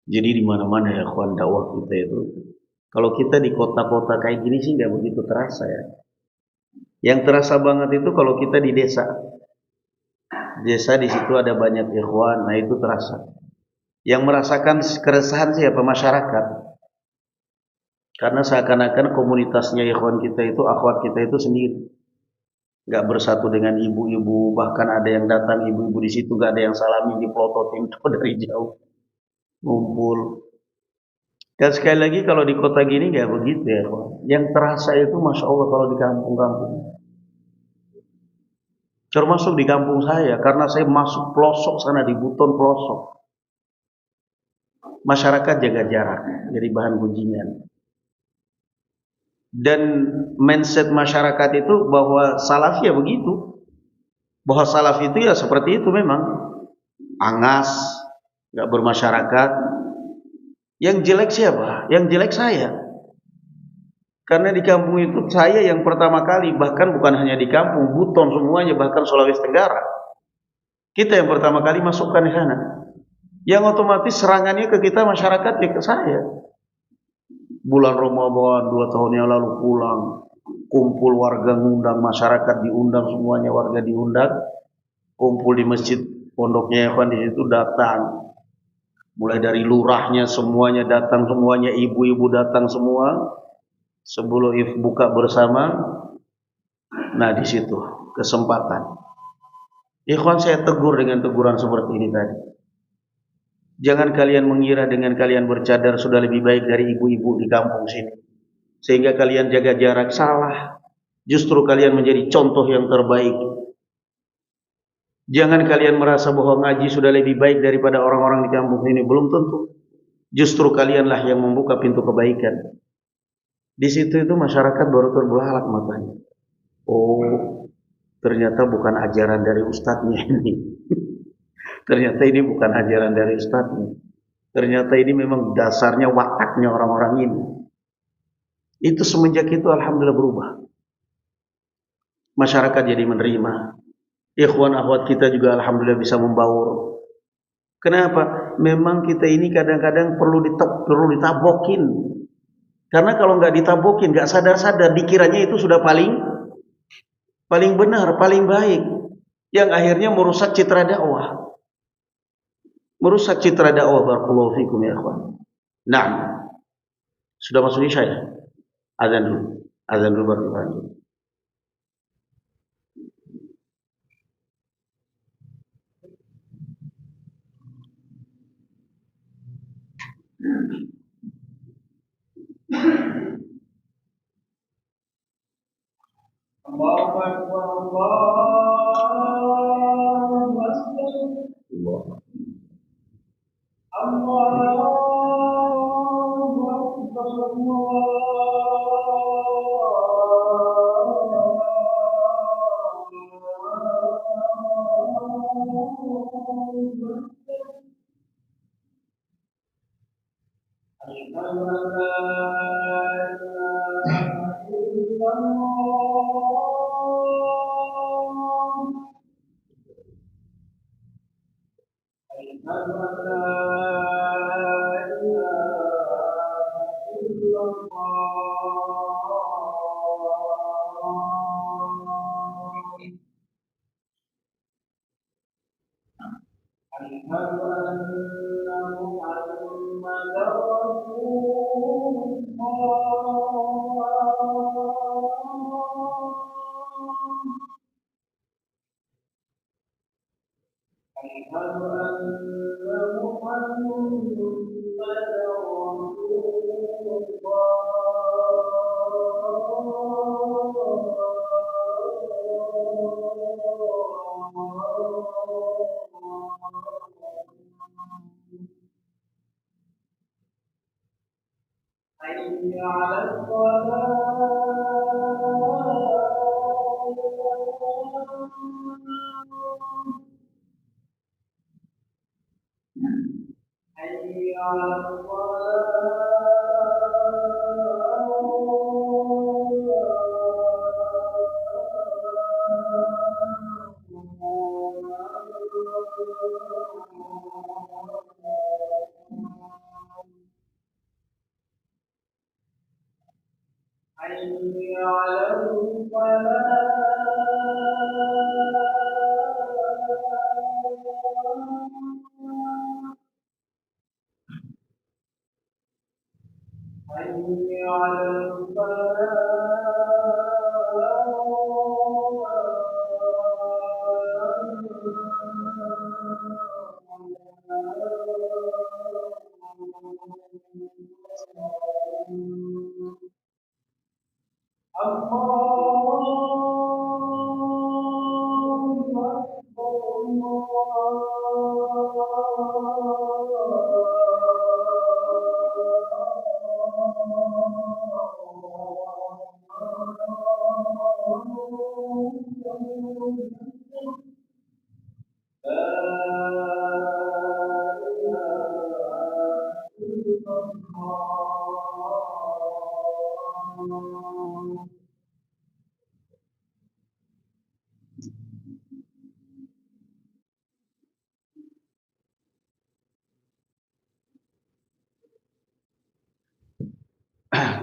Jadi di mana-mana ya kawan dakwah kita itu. Kalau kita di kota-kota kayak gini sih nggak begitu terasa ya. Yang terasa banget itu kalau kita di desa. Desa di situ ada banyak ikhwan, nah itu terasa. Yang merasakan keresahan siapa? Masyarakat. Karena seakan-akan komunitasnya ikhwan kita itu, akhwat kita itu sendiri. Nggak bersatu dengan ibu-ibu, bahkan ada yang datang ibu-ibu di situ nggak ada yang salami, dipelototin dari jauh. Ngumpul. Dan sekali lagi kalau di kota gini nggak begitu ya, yang terasa itu masya Allah kalau di kampung-kampung, termasuk di kampung saya, karena saya masuk pelosok sana di Buton pelosok, masyarakat jaga jarak, jadi bahan gunjingan. Dan mindset masyarakat itu bahwa salaf ya begitu, bahwa salaf itu ya seperti itu memang, angas, nggak bermasyarakat. Yang jelek siapa? Yang jelek saya. Karena di kampung itu saya yang pertama kali, bahkan bukan hanya di kampung, Buton semuanya, bahkan Sulawesi Tenggara. Kita yang pertama kali masukkan di sana. Yang otomatis serangannya ke kita masyarakat ya ke saya. Bulan Ramadan 2 tahun yang lalu pulang, kumpul warga ngundang, masyarakat diundang semuanya, warga diundang, kumpul di masjid pondoknya Evan di situ datang. Mulai dari lurahnya semuanya datang, semuanya ibu-ibu datang semua. Sebelum buka bersama, nah di situ kesempatan. Ikhwan saya tegur dengan teguran seperti ini tadi. Jangan kalian mengira dengan kalian bercadar sudah lebih baik dari ibu-ibu di kampung sini. Sehingga kalian jaga jarak, salah. Justru kalian menjadi contoh yang terbaik. Jangan kalian merasa bahwa ngaji sudah lebih baik daripada orang-orang di kampung ini. Belum tentu. Justru kalianlah yang membuka pintu kebaikan. Di situ itu masyarakat baru terbelalak matanya. Oh, ternyata bukan ajaran dari ustadznya ini. Ternyata ini bukan ajaran dari ustadznya. Ternyata ini memang dasarnya wataknya orang-orang ini. Itu semenjak itu alhamdulillah berubah. Masyarakat jadi menerima. Ikhwan akhwat kita juga alhamdulillah bisa membaur. Kenapa? Memang kita ini kadang-kadang perlu ditabokin. Karena kalau nggak ditabokin, nggak sadar-sadar, dikiranya itu sudah paling benar, paling baik. Yang akhirnya merusak citra dakwah. Merusak citra dakwah. Barakallahu fikum ya ikhwan. Nah, sudah masuk isya ya? Azan dulu. Azan dulu baru lanjut. Allahu Akbar, Allahu Akbar. Allahu Akbar.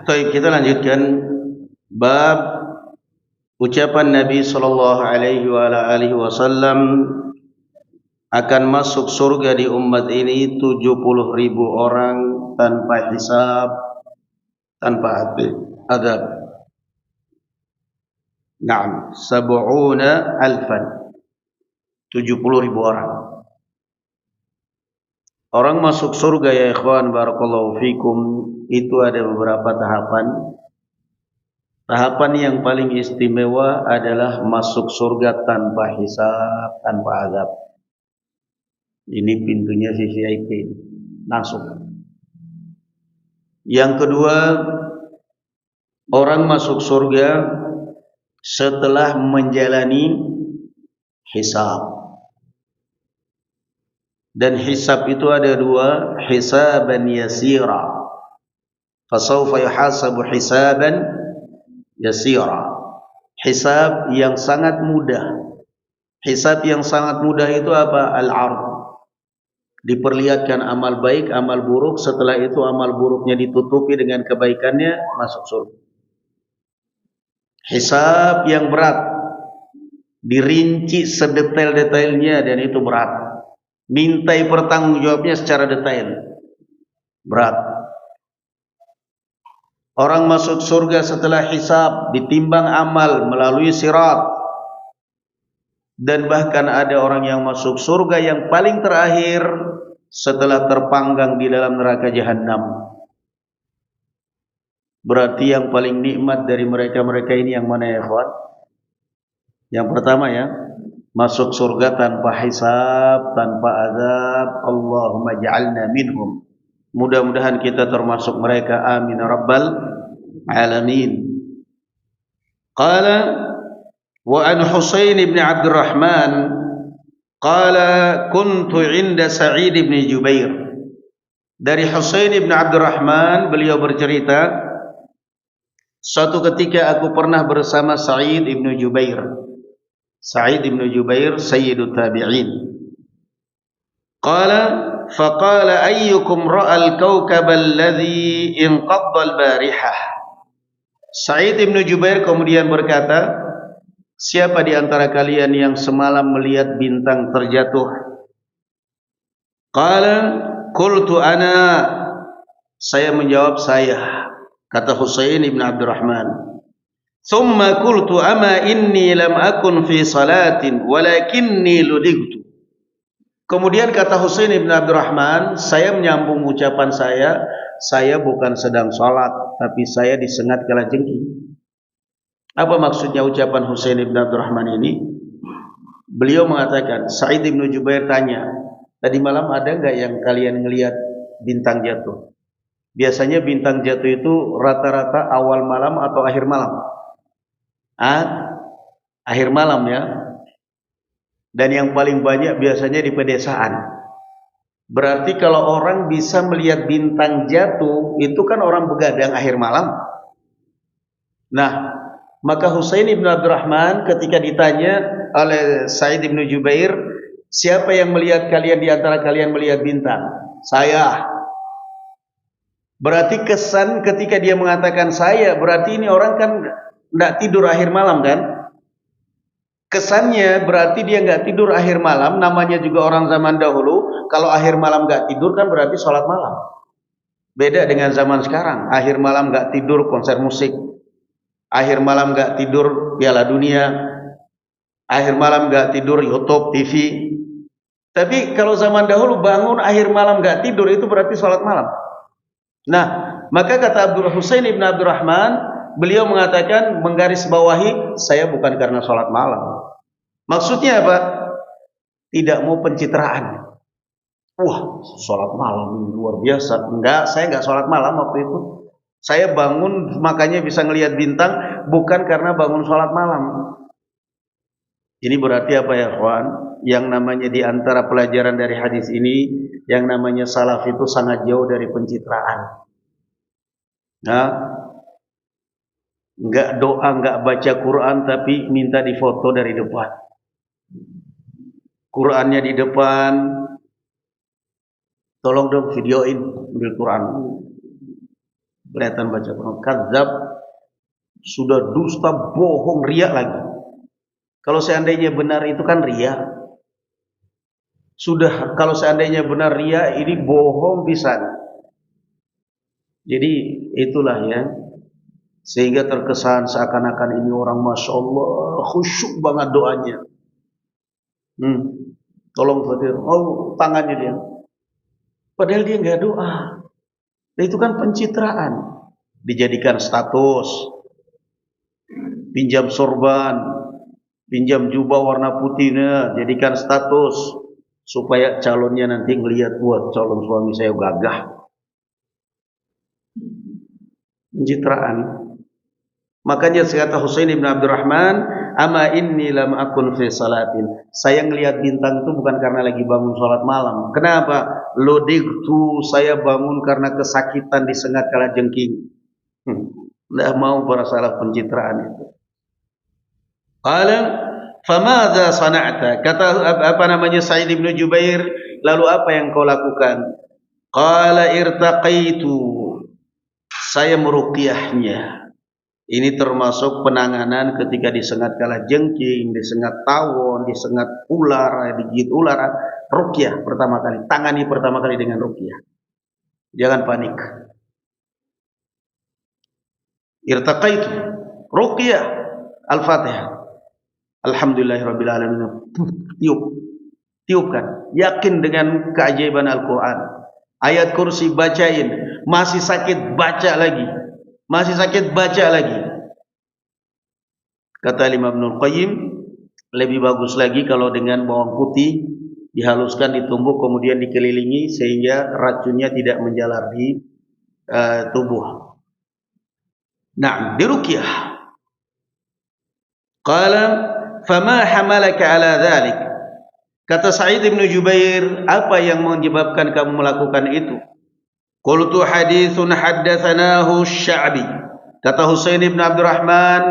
Baik, kita lanjutkan bab ucapan Nabi sallallahu alaihi wasallam akan masuk surga di umat ini 70.000 orang tanpa hisab, tanpa adab. Naam, 70.000, 70.000 orang. Orang masuk surga ya ikhwan barakallahu fikum itu ada beberapa tahapan. Tahapan yang paling istimewa adalah masuk surga tanpa hisab, tanpa azab. Ini pintunya VVIP, langsung. Yang kedua, orang masuk surga setelah menjalani hisab. Dan hisab itu ada dua, hisaban yasira. Fasawfa yuhasabu hisaban yasira. Hisab yang sangat mudah. Hisab yang sangat mudah itu apa? Al-'ard. Diperlihatkan amal baik, amal buruk, setelah itu amal buruknya ditutupi dengan kebaikannya, masuk surga. Hisab yang berat, dirinci sedetail-detailnya dan itu berat. Mintai pertanggungjawabnya secara detail, berat. Orang masuk surga setelah hisab, ditimbang amal melalui sirat. Dan bahkan ada orang yang masuk surga yang paling terakhir setelah terpanggang di dalam neraka jahanam. Berarti yang paling nikmat dari mereka-mereka ini yang mana ya ikhwan? Yang pertama ya, masuk surga tanpa hisab, tanpa azab. Allahumma ja'alna minhum. Mudah-mudahan kita termasuk mereka. Amin rabbal alamin. Qala wa an Husain ibn Abdurrahman qala kuntu 'inda Sa'id ibn Jubair. Dari Husain ibn Abdurrahman beliau bercerita, suatu ketika aku pernah bersama Sa'id ibn Jubair. Sa'id ibn Jubair sayyidut tabi'in. Qala faqala ayyukum ra'al kawkab alladhi inqadda al-barihah. Sa'id ibn Jubair kemudian berkata, siapa di antara kalian yang semalam melihat bintang terjatuh? Qala qultu ana. Saya menjawab, saya. Kata Husain ibn Abdurrahman. Thumma qultu ama inni lam akun fi salatin walakinni ludigtu. Kemudian kata Husain ibn Abdurrahman, saya menyambung ucapan saya bukan sedang salat, tapi saya disengat kalajengking. Apa maksudnya ucapan Husain ibn Abdurrahman ini? Beliau mengatakan, Sa'id ibn Jubair tanya, tadi malam ada enggak yang kalian ngelihat bintang jatuh? Biasanya bintang jatuh itu rata-rata awal malam atau akhir malam? Akhir malam ya. Dan yang paling banyak biasanya di pedesaan. Berarti kalau orang bisa melihat bintang jatuh, itu kan orang begadang akhir malam. Nah, maka Husain ibn Abdurrahman ketika ditanya oleh Sa'id ibn Jubair, siapa yang melihat kalian di antara kalian melihat bintang? Saya. Berarti kesan ketika dia mengatakan saya, berarti ini orang kan tidak tidur akhir malam kan? Kesannya berarti dia nggak tidur akhir malam, namanya juga orang zaman dahulu. Kalau akhir malam nggak tidur kan berarti sholat malam. Beda dengan zaman sekarang, akhir malam nggak tidur konser musik, akhir malam nggak tidur Piala Dunia, akhir malam nggak tidur YouTube, TV. Tapi kalau zaman dahulu bangun akhir malam nggak tidur itu berarti sholat malam. Nah, maka kata Abdul Husain ibn Abdurrahman, beliau mengatakan menggarisbawahi saya bukan karena sholat malam. Maksudnya apa? Tidak mau pencitraan. Wah, sholat malam luar biasa. Enggak, saya enggak sholat malam waktu itu. Saya bangun makanya bisa ngelihat bintang bukan karena bangun sholat malam. Ini berarti apa ya, kawan? Yang namanya di antara pelajaran dari hadis ini, yang namanya salaf itu sangat jauh dari pencitraan. Nah, enggak doa, enggak baca Quran, tapi minta difoto dari depan. Qurannya di depan, tolong dong videoin ambil Quran. Kelihatan baca Quran. Kadzab, sudah dusta, bohong, riya lagi. Kalau seandainya benar itu kan riya. Sudah, kalau seandainya benar riya, ini bohong pisan. Jadi itulah ya, sehingga terkesan seakan-akan ini orang masya Allah khusyuk banget doanya. Tolong hadir, oh tangannya dia, padahal dia nggak doa. Nah, itu kan pencitraan, dijadikan status, pinjam sorban, pinjam jubah warna putihnya, jadikan status supaya calonnya nanti ngelihat, buat calon suami saya gagah. Pencitraan. Makanya kata Husain ibn Abdurrahman, ama inni lam akun fi salatin. Saya ngelihat bintang itu bukan karena lagi bangun sholat malam. Kenapa? Ludigtu, saya bangun karena kesakitan disengat kalajengking. Tidak mau masalah pencitraan itu. Qala famadza sana'ta? Kata apa namanya Sa'id ibn Jubair, lalu apa yang kau lakukan? Qala irtaqaitu, saya meruqyahnya. Ini termasuk penanganan ketika disengat kalajengking, disengat tawon, disengat ular, digigit ular. Ruqyah pertama kali, tangani pertama kali dengan ruqyah. Jangan panik. Irtaqaitu, ruqyah, Al-Fatihah. Alhamdulillahirabbil alamin. Tiup. tiupkan. Yakin dengan keajaiban Al-Quran. Ayat kursi bacain. Masih sakit, baca lagi. Masih sakit, baca lagi. Kata Imam Ibnul Qayyim, lebih bagus lagi kalau dengan bawang putih dihaluskan, ditumbuk, kemudian dikelilingi sehingga racunnya tidak menjalar di tubuh. Nah, diruqyah. Qala fama hamalaka ala dhalik. Kata Sa'id bin Jubair, apa yang menyebabkan kamu melakukan itu? Qultu haditsun haddatsanahu Sya'bi. Kata Husain bin Abdurrahman,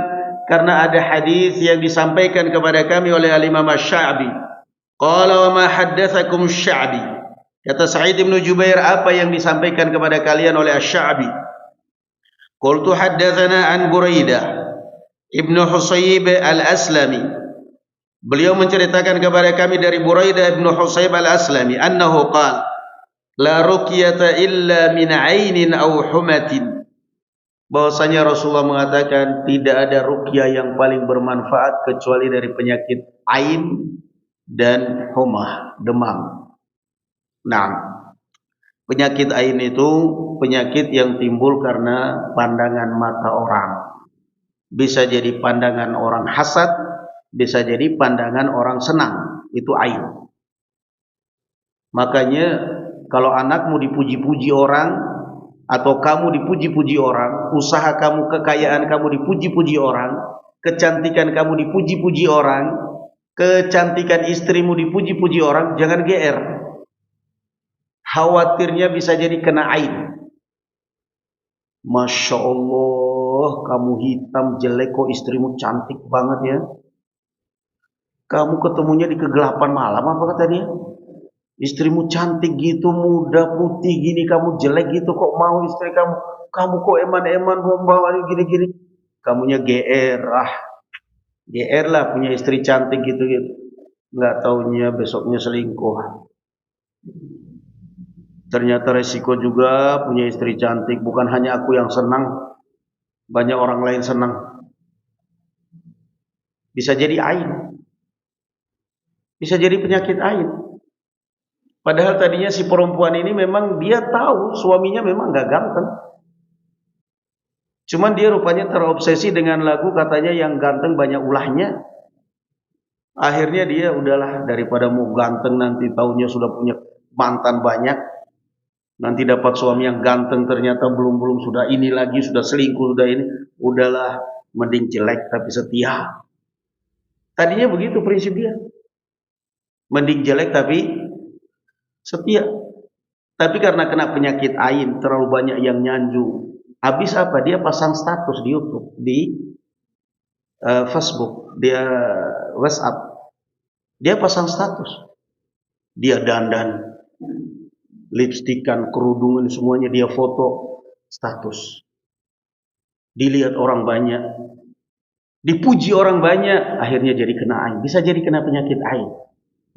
karena ada hadis yang disampaikan kepada kami oleh Al-Imam Asy-Sya'bi. Qala wa ma haddatsakum Sya'bi. Kata Sa'id bin Jubair, apa yang disampaikan kepada kalian oleh Asy-Sya'bi? Qultu haddatsana an Buraidah Ibnu Husayb Al-Aslami. Beliau menceritakan kepada kami dari Buraidah Ibnu Husayb Al-Aslami, annahu qala la ruqyata illa min 'ainin aw humatin. Bahwasanya Rasulullah mengatakan tidak ada ruqyah yang paling bermanfaat kecuali dari penyakit ain dan humah, demam. Nah, penyakit ain itu penyakit yang timbul karena pandangan mata orang. Bisa jadi pandangan orang hasad, bisa jadi pandangan orang senang. Itu ain. Makanya kalau anakmu dipuji-puji orang, atau kamu dipuji-puji orang, usaha kamu, kekayaan kamu dipuji-puji orang, kecantikan kamu dipuji-puji orang, kecantikan istrimu dipuji-puji orang, jangan GR. Khawatirnya bisa jadi kena ain. Masya Allah, kamu hitam jelek kok istrimu cantik banget ya. Kamu ketemunya di kegelapan malam apa kata dia? Istrimu cantik gitu, muda, putih gini, kamu jelek gitu, kok mau istri kamu? Kamu kok eman-eman, bomba gini-gini. Kamunya GR, GR lah punya istri cantik gitu-gitu. Nggak taunya besoknya selingkuh. Ternyata resiko juga punya istri cantik. Bukan hanya aku yang senang, banyak orang lain senang. Bisa jadi ain. Bisa jadi penyakit ain. Padahal tadinya si perempuan ini memang dia tahu suaminya memang gak ganteng. Cuman dia rupanya terobsesi dengan lagu katanya yang ganteng banyak ulahnya. Akhirnya dia udahlah, daripada mau ganteng nanti taunya sudah punya mantan banyak. Nanti dapat suami yang ganteng ternyata belum sudah ini lagi, sudah selingkuh, sudah ini. Udahlah, mending jelek tapi setia. Tadinya begitu prinsip dia. Mending jelek tapi setia. Tapi karena kena penyakit ain, terlalu banyak yang nyanju. Habis apa? Dia pasang status di YouTube, di Facebook, dia WhatsApp. Dia pasang status. Dia dandan, lipstikan, kerudungan, semuanya dia foto, status. Dilihat orang banyak, dipuji orang banyak, akhirnya jadi kena ain. Bisa jadi kena penyakit ain.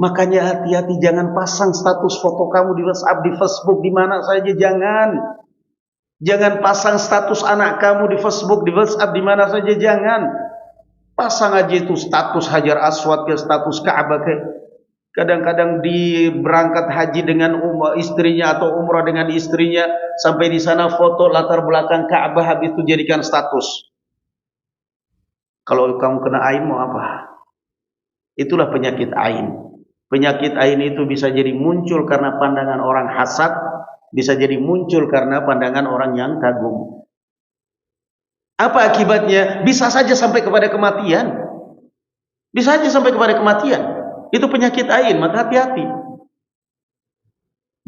Makanya hati-hati, jangan pasang status foto kamu di WhatsApp, di Facebook, di mana saja, jangan. Jangan pasang status anak kamu di Facebook, di WhatsApp, di mana saja, jangan. Pasang aja itu status Hajar Aswad ke status Ka'bah ke. Kadang-kadang di berangkat haji dengan istrinya atau umrah dengan istrinya, sampai di sana foto latar belakang Ka'bah, habis itu jadikan status. Kalau kamu kena ain mau apa? Itulah penyakit ain. Penyakit ain itu bisa jadi muncul karena pandangan orang hasad, bisa jadi muncul karena pandangan orang yang kagum. Apa akibatnya? Bisa saja sampai kepada kematian. Bisa saja sampai kepada kematian. Itu penyakit ain, maka hati-hati.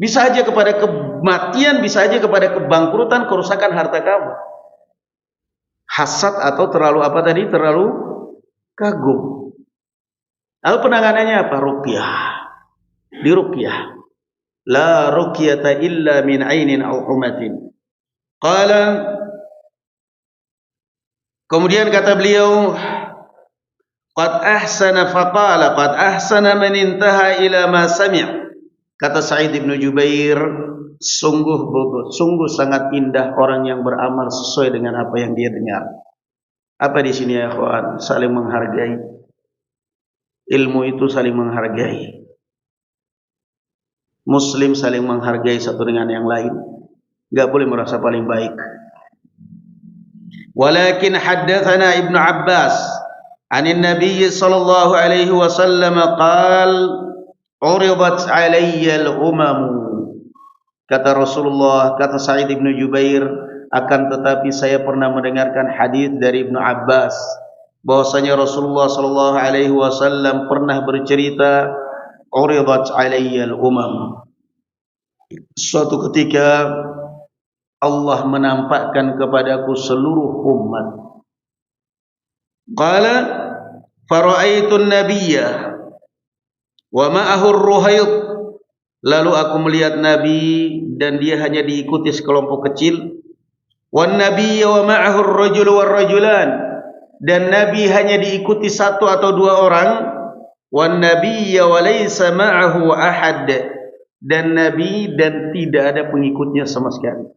Bisa aja kepada kematian, bisa aja kepada kebangkrutan, kerusakan harta kamu. Hasad atau terlalu apa tadi? Terlalu kagum. Lalu penanganannya apa? Ruqyah. Diruqyah. La ruqyata illa min ainin aw humatin. Qala, kemudian kata beliau, qad ahsana faqala qad ahsana man intaha ila ma sami'. Kata Sa'id bin Jubair, sungguh sangat indah orang yang beramal sesuai dengan apa yang dia dengar. Apa di sini ya kawan? Saling menghargai. Ilmu itu saling menghargai. Muslim saling menghargai satu dengan yang lain. Enggak boleh merasa paling baik. Walakin haddatsana Ibnu Abbas 'an Nabi sallallahu alaihi wasallam qaal uridat 'alayya al-umam. Kata Rasulullah, kata Sa'id bin Jubair, akan tetapi saya pernah mendengarkan hadis dari Ibnu Abbas bahwasanya Rasulullah sallallahu alaihi wasallam pernah bercerita uridat 'alayya al-umam. Suatu ketika Allah menampakkan kepadaku seluruh umat. Qala fara'aitu an-nabiyya wa ma'ahu ar-ruhayt. Lalu aku melihat Nabi dan dia hanya diikuti sekelompok kecil. Wan nabiyya wa ma'ahu ar-rajul war-rajulan. Dan Nabi hanya diikuti satu atau dua orang. Wan nabiyya wa laysa ma'ahu ahad. Dan Nabi dan tidak ada pengikutnya sama sekali.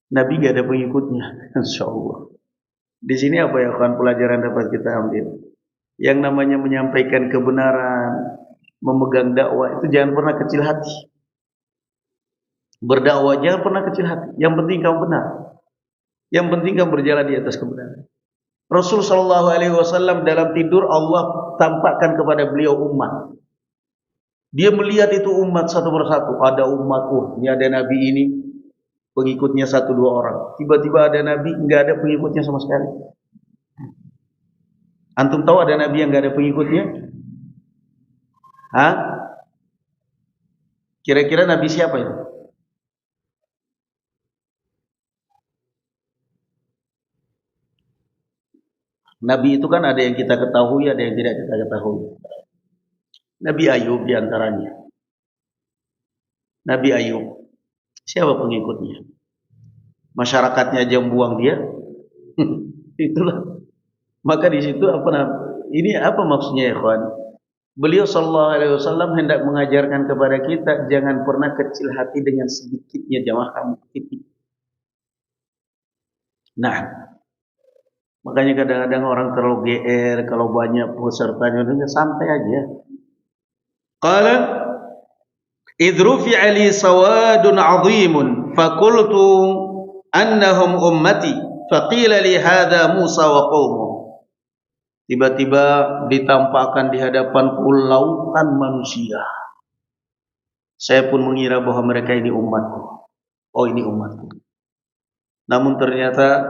Nabi gak ada pengikutnya, insyaallah. Di sini apa ya kawan pelajaran dapat kita ambil? Yang namanya menyampaikan kebenaran, memegang dakwah itu jangan pernah kecil hati. Berdakwah jangan pernah kecil hati. Yang penting kamu benar. Yang penting kamu berjalan di atas kebenaran. Rasul sallallahu alaihi wasallam dalam tidur Allah tampakkan kepada beliau umat. Dia melihat itu umat satu persatu. Ada umat, ini ada nabi ini, pengikutnya satu dua orang. Tiba-tiba ada nabi, enggak ada pengikutnya sama sekali. Antum tahu ada nabi yang enggak ada pengikutnya? Hah? Kira-kira nabi siapa itu? Nabi itu kan ada yang kita ketahui, ada yang tidak kita ketahui. Nabi Ayub diantaranya. Nabi Ayub, siapa pengikutnya? Masyarakatnya aja membuang dia. Itulah. Maka di situ ini apa maksudnya ya kawan? Beliau sallallahu alaihi wasallam hendak mengajarkan kepada kita jangan pernah kecil hati dengan sedikitnya jamaah kamu. Nah, makanya kadang-kadang orang terlalu GR kalau banyak pesertanya, santai aja. Qala idrufi ali sawadun 'azimun faqultu annahum ummati faqila li hadha Musa wa qaumuhu. Tiba-tiba ditampakkan di hadapanku lautan manusia. Saya pun mengira bahwa mereka ini umatku. Oh, ini umatku. Namun ternyata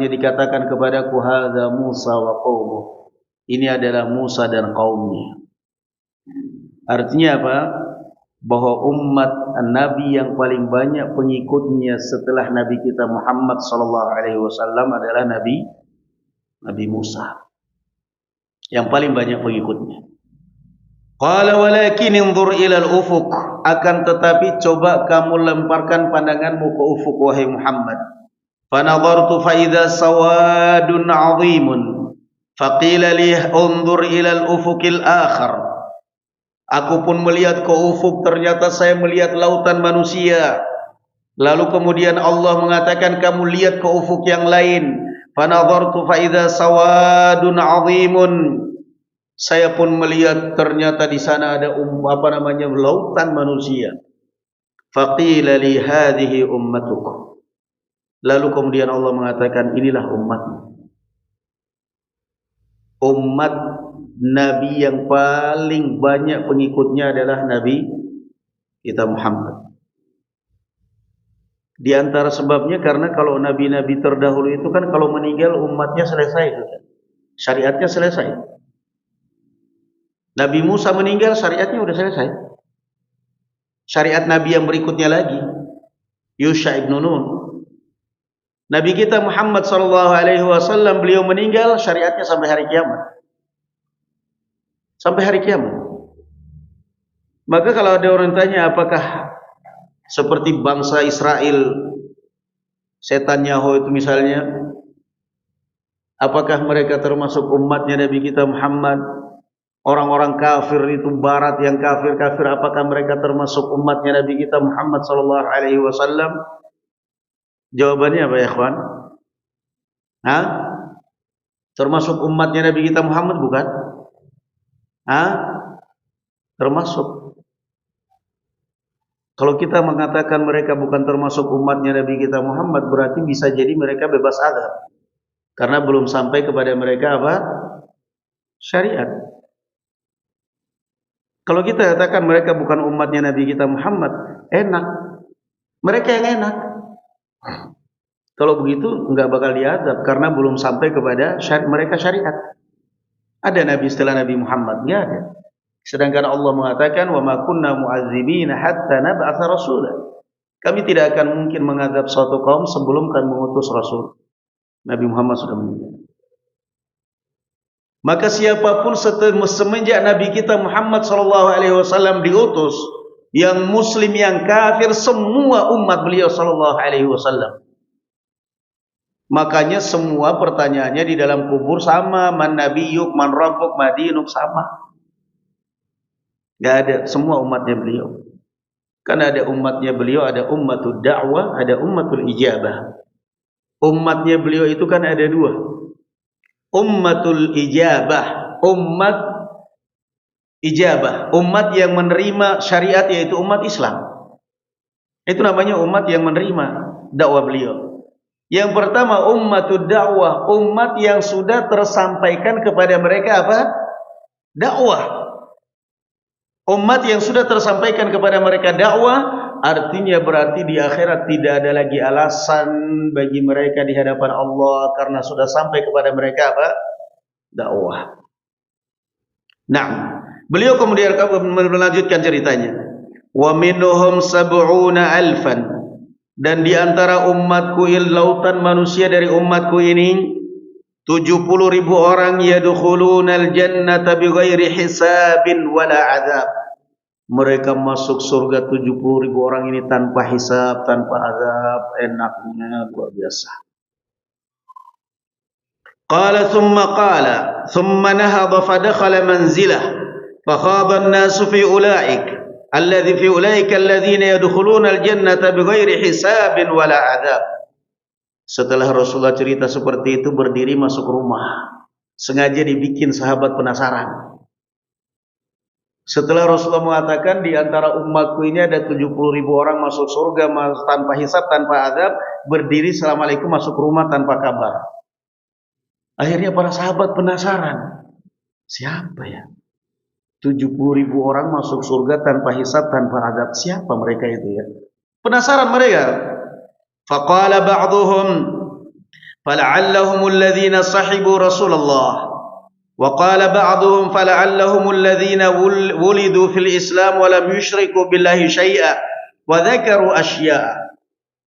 dikatakan kepadaku hadza Musa wa qaumuhu. Ini adalah Musa dan kaumnya. Artinya apa? Bahwa umat Nabi yang paling banyak pengikutnya setelah Nabi kita Muhammad sallallahu alaihi wasallam adalah Nabi Musa. Yang paling banyak pengikutnya. Qala walakin inzur ila al-ufuq, akan tetapi coba kamu lemparkan pandanganmu ke ufuk wahai Muhammad. Fa nadartu fa idza sawadun 'azimun faqila li unzur ila al-ufuqil akhar. Aku pun melihat ke ufuk, ternyata saya melihat lautan manusia. Lalu kemudian Allah mengatakan kamu lihat ke ufuk yang lain. Fa nadartu fa idza sawadun 'azimun. Saya pun melihat ternyata di sana ada lautan manusia. Faqila li hadhihi ummatuk. Lalu kemudian Allah mengatakan inilah umatmu. Umat Nabi yang paling banyak pengikutnya adalah Nabi kita Muhammad. Di antara sebabnya karena kalau nabi-nabi terdahulu itu kan kalau meninggal umatnya selesai, syariatnya selesai. Nabi Musa meninggal syariatnya sudah selesai. Syariat Nabi yang berikutnya lagi Yusha ibn Nun. Nabi kita Muhammad sallallahu alaihi wasallam beliau meninggal syariatnya sampai hari kiamat. Sampai hari kiamat. Maka kalau ada orang tanya apakah seperti bangsa Israel, setan Yahoo itu misalnya, apakah mereka termasuk umatnya Nabi kita Muhammad? Orang-orang kafir itu barat yang kafir-kafir, apakah mereka termasuk umatnya Nabi kita Muhammad sallallahu alaihi wasallam? Jawabannya apa ya, ikhwan? Termasuk umatnya Nabi kita Muhammad bukan? termasuk. Kalau kita mengatakan mereka bukan termasuk umatnya Nabi kita Muhammad, berarti bisa jadi mereka bebas azab. Karena belum sampai kepada mereka apa? Syariat. Kalau kita katakan mereka bukan umatnya Nabi kita Muhammad, enak. Mereka yang enak. Kalau begitu enggak bakal diazab karena belum sampai kepada mereka syariat. Ada nabi setelah Nabi Muhammad? Enggak ada. Sedangkan Allah mengatakan wa ma kunna mu'adzibina hatta nab'atsa rasula. Kami tidak akan mungkin mengazab suatu kaum sebelum kami mengutus rasul. Nabi Muhammad sudah meninggal. Maka siapapun semenjak Nabi kita Muhammad sallallahu alaihi wasallam diutus, yang muslim yang kafir semua umat beliau sallallahu alaihi wasallam. Makanya semua pertanyaannya di dalam kubur sama, man nabiyyuk, man rabbuk, madinuk, sama. Enggak ada, semua umatnya beliau. Kan ada umatnya beliau, ada ummatul da'wah, ada ummatul ijabah. Umatnya beliau itu kan ada dua. Ummatul ijabah, umat ijabah, umat yang menerima syariat yaitu umat Islam. Itu namanya umat yang menerima dakwah beliau. Yang pertama ummatud dakwah, umat yang sudah tersampaikan kepada mereka apa? Dakwah. Umat yang sudah tersampaikan kepada mereka dakwah, artinya berarti di akhirat tidak ada lagi alasan bagi mereka di hadapan Allah karena sudah sampai kepada mereka apa? Dakwah. Nah, beliau kemudian melanjutkan ceritanya. Wa minhum sab'una alfan, dan di antara umatku lautan manusia dari umatku ini 70.000 orang yadkhulunal jannata bighairi hisabin wala azab. Mereka masuk surga 70.000 orang ini tanpa hisab, tanpa azab, enaknya luar biasa. Qala thumma nahadha fadakhala manzilah fakhaba an-nasu fi ulaik alladhina yadkhuluna al-jannata bighairi hisabin wala azab. Setelah Rasulullah cerita seperti itu, berdiri masuk rumah. Sengaja dibikin sahabat penasaran. Setelah Rasulullah mengatakan di antara umatku ini ada 70.000 orang masuk surga tanpa hisab, tanpa azab, berdiri assalamualaikum masuk rumah tanpa kabar. Akhirnya para sahabat penasaran. Siapa ya? 70.000 orang masuk surga tanpa hisab, tanpa azab. Siapa mereka itu ya? Penasaran mereka. Faqala ba'dhum fala'allahum alladhina sahibu Rasulullah wa qala ba'dhum fala'allahum alladhina wulidu fil Islam wa lam yusyriku billahi syai'a wa dzakaru asya'a.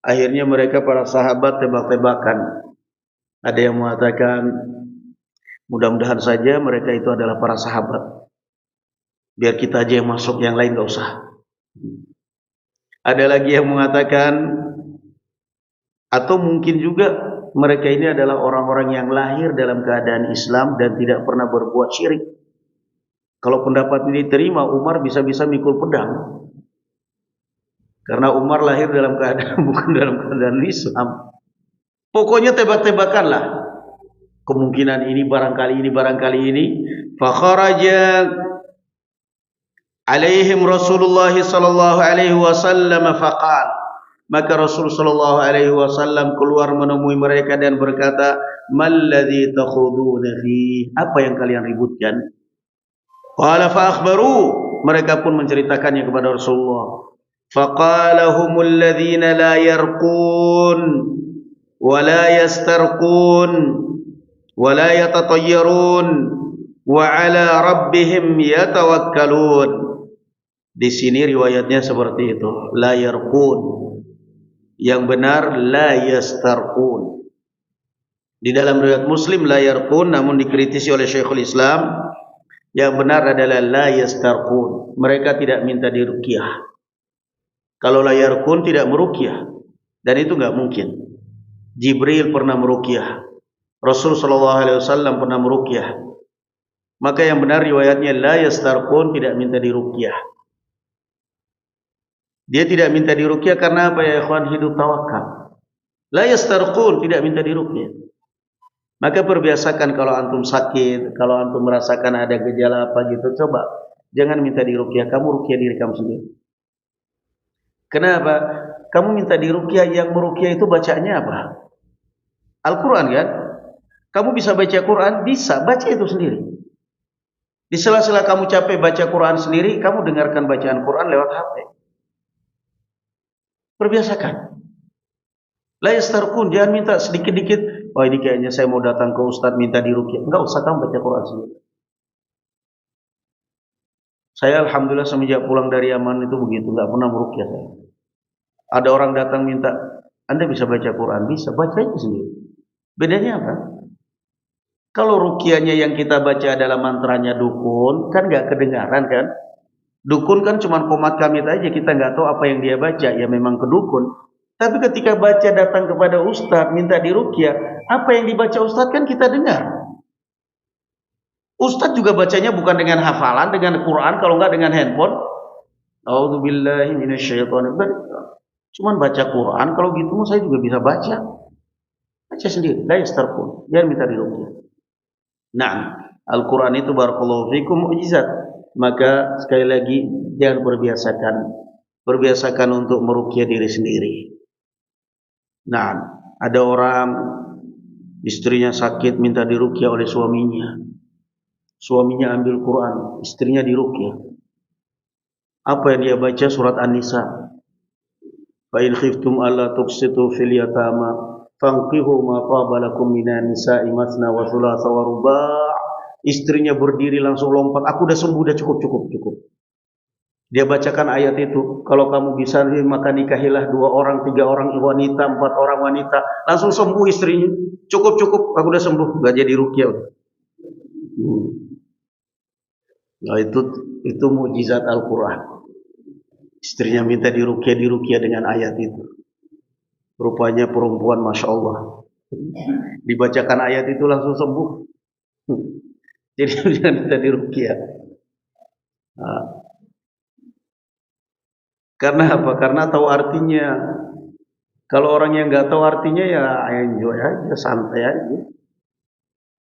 Akhirnya mereka para sahabat tebak-tebakan. Ada yang mengatakan mudah-mudahan saja mereka itu adalah para sahabat. Biar kita aja yang masuk, yang lain enggak usah. Ada lagi yang mengatakan atau mungkin juga mereka ini adalah orang-orang yang lahir dalam keadaan Islam dan tidak pernah berbuat syirik. Kalau pendapat ini diterima, Umar bisa-bisa mikul pedang. Karena Umar lahir dalam keadaan bukan dalam keadaan Islam. Pokoknya tebak-tebakanlah. Kemungkinan ini barangkali ini. Fa kharaja alaihim Rasulullah sallallahu alaihi wasallam faqala. Maka Rasul sallallahu alaihi wasallam keluar menemui mereka dan berkata, "Malladzi takhuduna fi?" Apa yang kalian ributkan? Qala fa akhbaru. Mereka pun menceritakannya kepada Rasulullah. Faqala humul ladzina la yarqun wa la yastarqun wa la yatatayyarun wa ala rabbihim yatawakkalun. Di sini riwayatnya seperti itu, la yarqun. Yang benar la yastarqun. Di dalam riwayat Muslim la yarqun, namun dikritisi oleh Syekhul Islam. Yang benar adalah la yastarqun. Mereka tidak minta diruqyah. Kalau la yarqun tidak meruqyah, dan itu enggak mungkin. Jibril pernah meruqyah, Rasul sallallahu alaihi wasallam pernah meruqyah. Maka yang benar riwayatnya la yastarqun, tidak minta diruqyah. Dia tidak minta diruqyah karena apa ya ikhwan? Hidup tawakal. La yastarqun, tidak minta diruqyah. Maka perbiasakan kalau antum sakit, kalau antum merasakan ada gejala apa gitu, coba Jangan minta diruqyah, kamu ruqyah diri kamu sendiri. Kenapa? Kamu minta diruqyah, yang meruqyah itu bacaannya apa? Al-Quran kan? Kamu bisa baca Quran? Bisa, baca itu sendiri. Di sela-sela kamu capek baca Quran sendiri, kamu dengarkan bacaan Quran lewat HP. Perbiasakan. La yastarqun, jangan minta sedikit-dikit. Oh, ini kayaknya saya mau datang ke Ustadz minta diruqyah. Enggak usah, kamu baca Quran sendiri. Saya alhamdulillah semenjak pulang dari Yaman itu begitu, enggak pernah meruqyah saya. Ada orang datang minta, Anda bisa baca Quran? Bisa, baca itu sendiri. Bedanya apa? Kalau ruqyahnya yang kita baca adalah mantranya dukun, kan nggak kedengaran kan? Dukun kan cuma komat kamit aja, kita nggak tahu apa yang dia baca, ya memang kedukun. Tapi ketika baca datang kepada ustadz minta diruqyah, apa yang dibaca ustadz kan kita dengar. Ustadz juga bacanya bukan dengan hafalan, dengan Quran, kalau nggak dengan handphone. A'udzubillahi minasyaitonirrajim. Cuman baca Quran, kalau gitu saya juga bisa baca. Baca sendiri, la yastarqun, jangan minta diruqyah. Nah, Al-Quran itu barakallahu fikum mukjizat. Maka sekali lagi jangan berbiasakan untuk meruqyah diri sendiri. Nah, ada orang istrinya sakit minta diruqyah oleh suaminya. Suaminya ambil Quran, istrinya diruqyah. Apa yang dia baca? Surat An-Nisa. Fa in khiftum alla tuqsitu fil yatama fanqihu ma taba lakum minan nisa'i masna wa thulatha wa ruba'. Istrinya berdiri langsung lompat, aku udah sembuh, udah cukup. Dia bacakan ayat itu, kalau kamu bisa maka nikahilah 2 orang, 3 orang wanita, 4 orang wanita, langsung sembuh istrinya. Cukup, aku udah sembuh, enggak jadi ruqyah. Nah, itu mukjizat Al-Quran. Istrinya minta diruqyah dengan ayat itu. Rupanya perempuan Masya Allah, dibacakan ayat itu langsung sembuh. Jadi jangan minta diruqyah. Nah, karena apa? Karena tahu artinya. Kalau orang yang nggak tahu artinya ya enjoy aja, santai aja.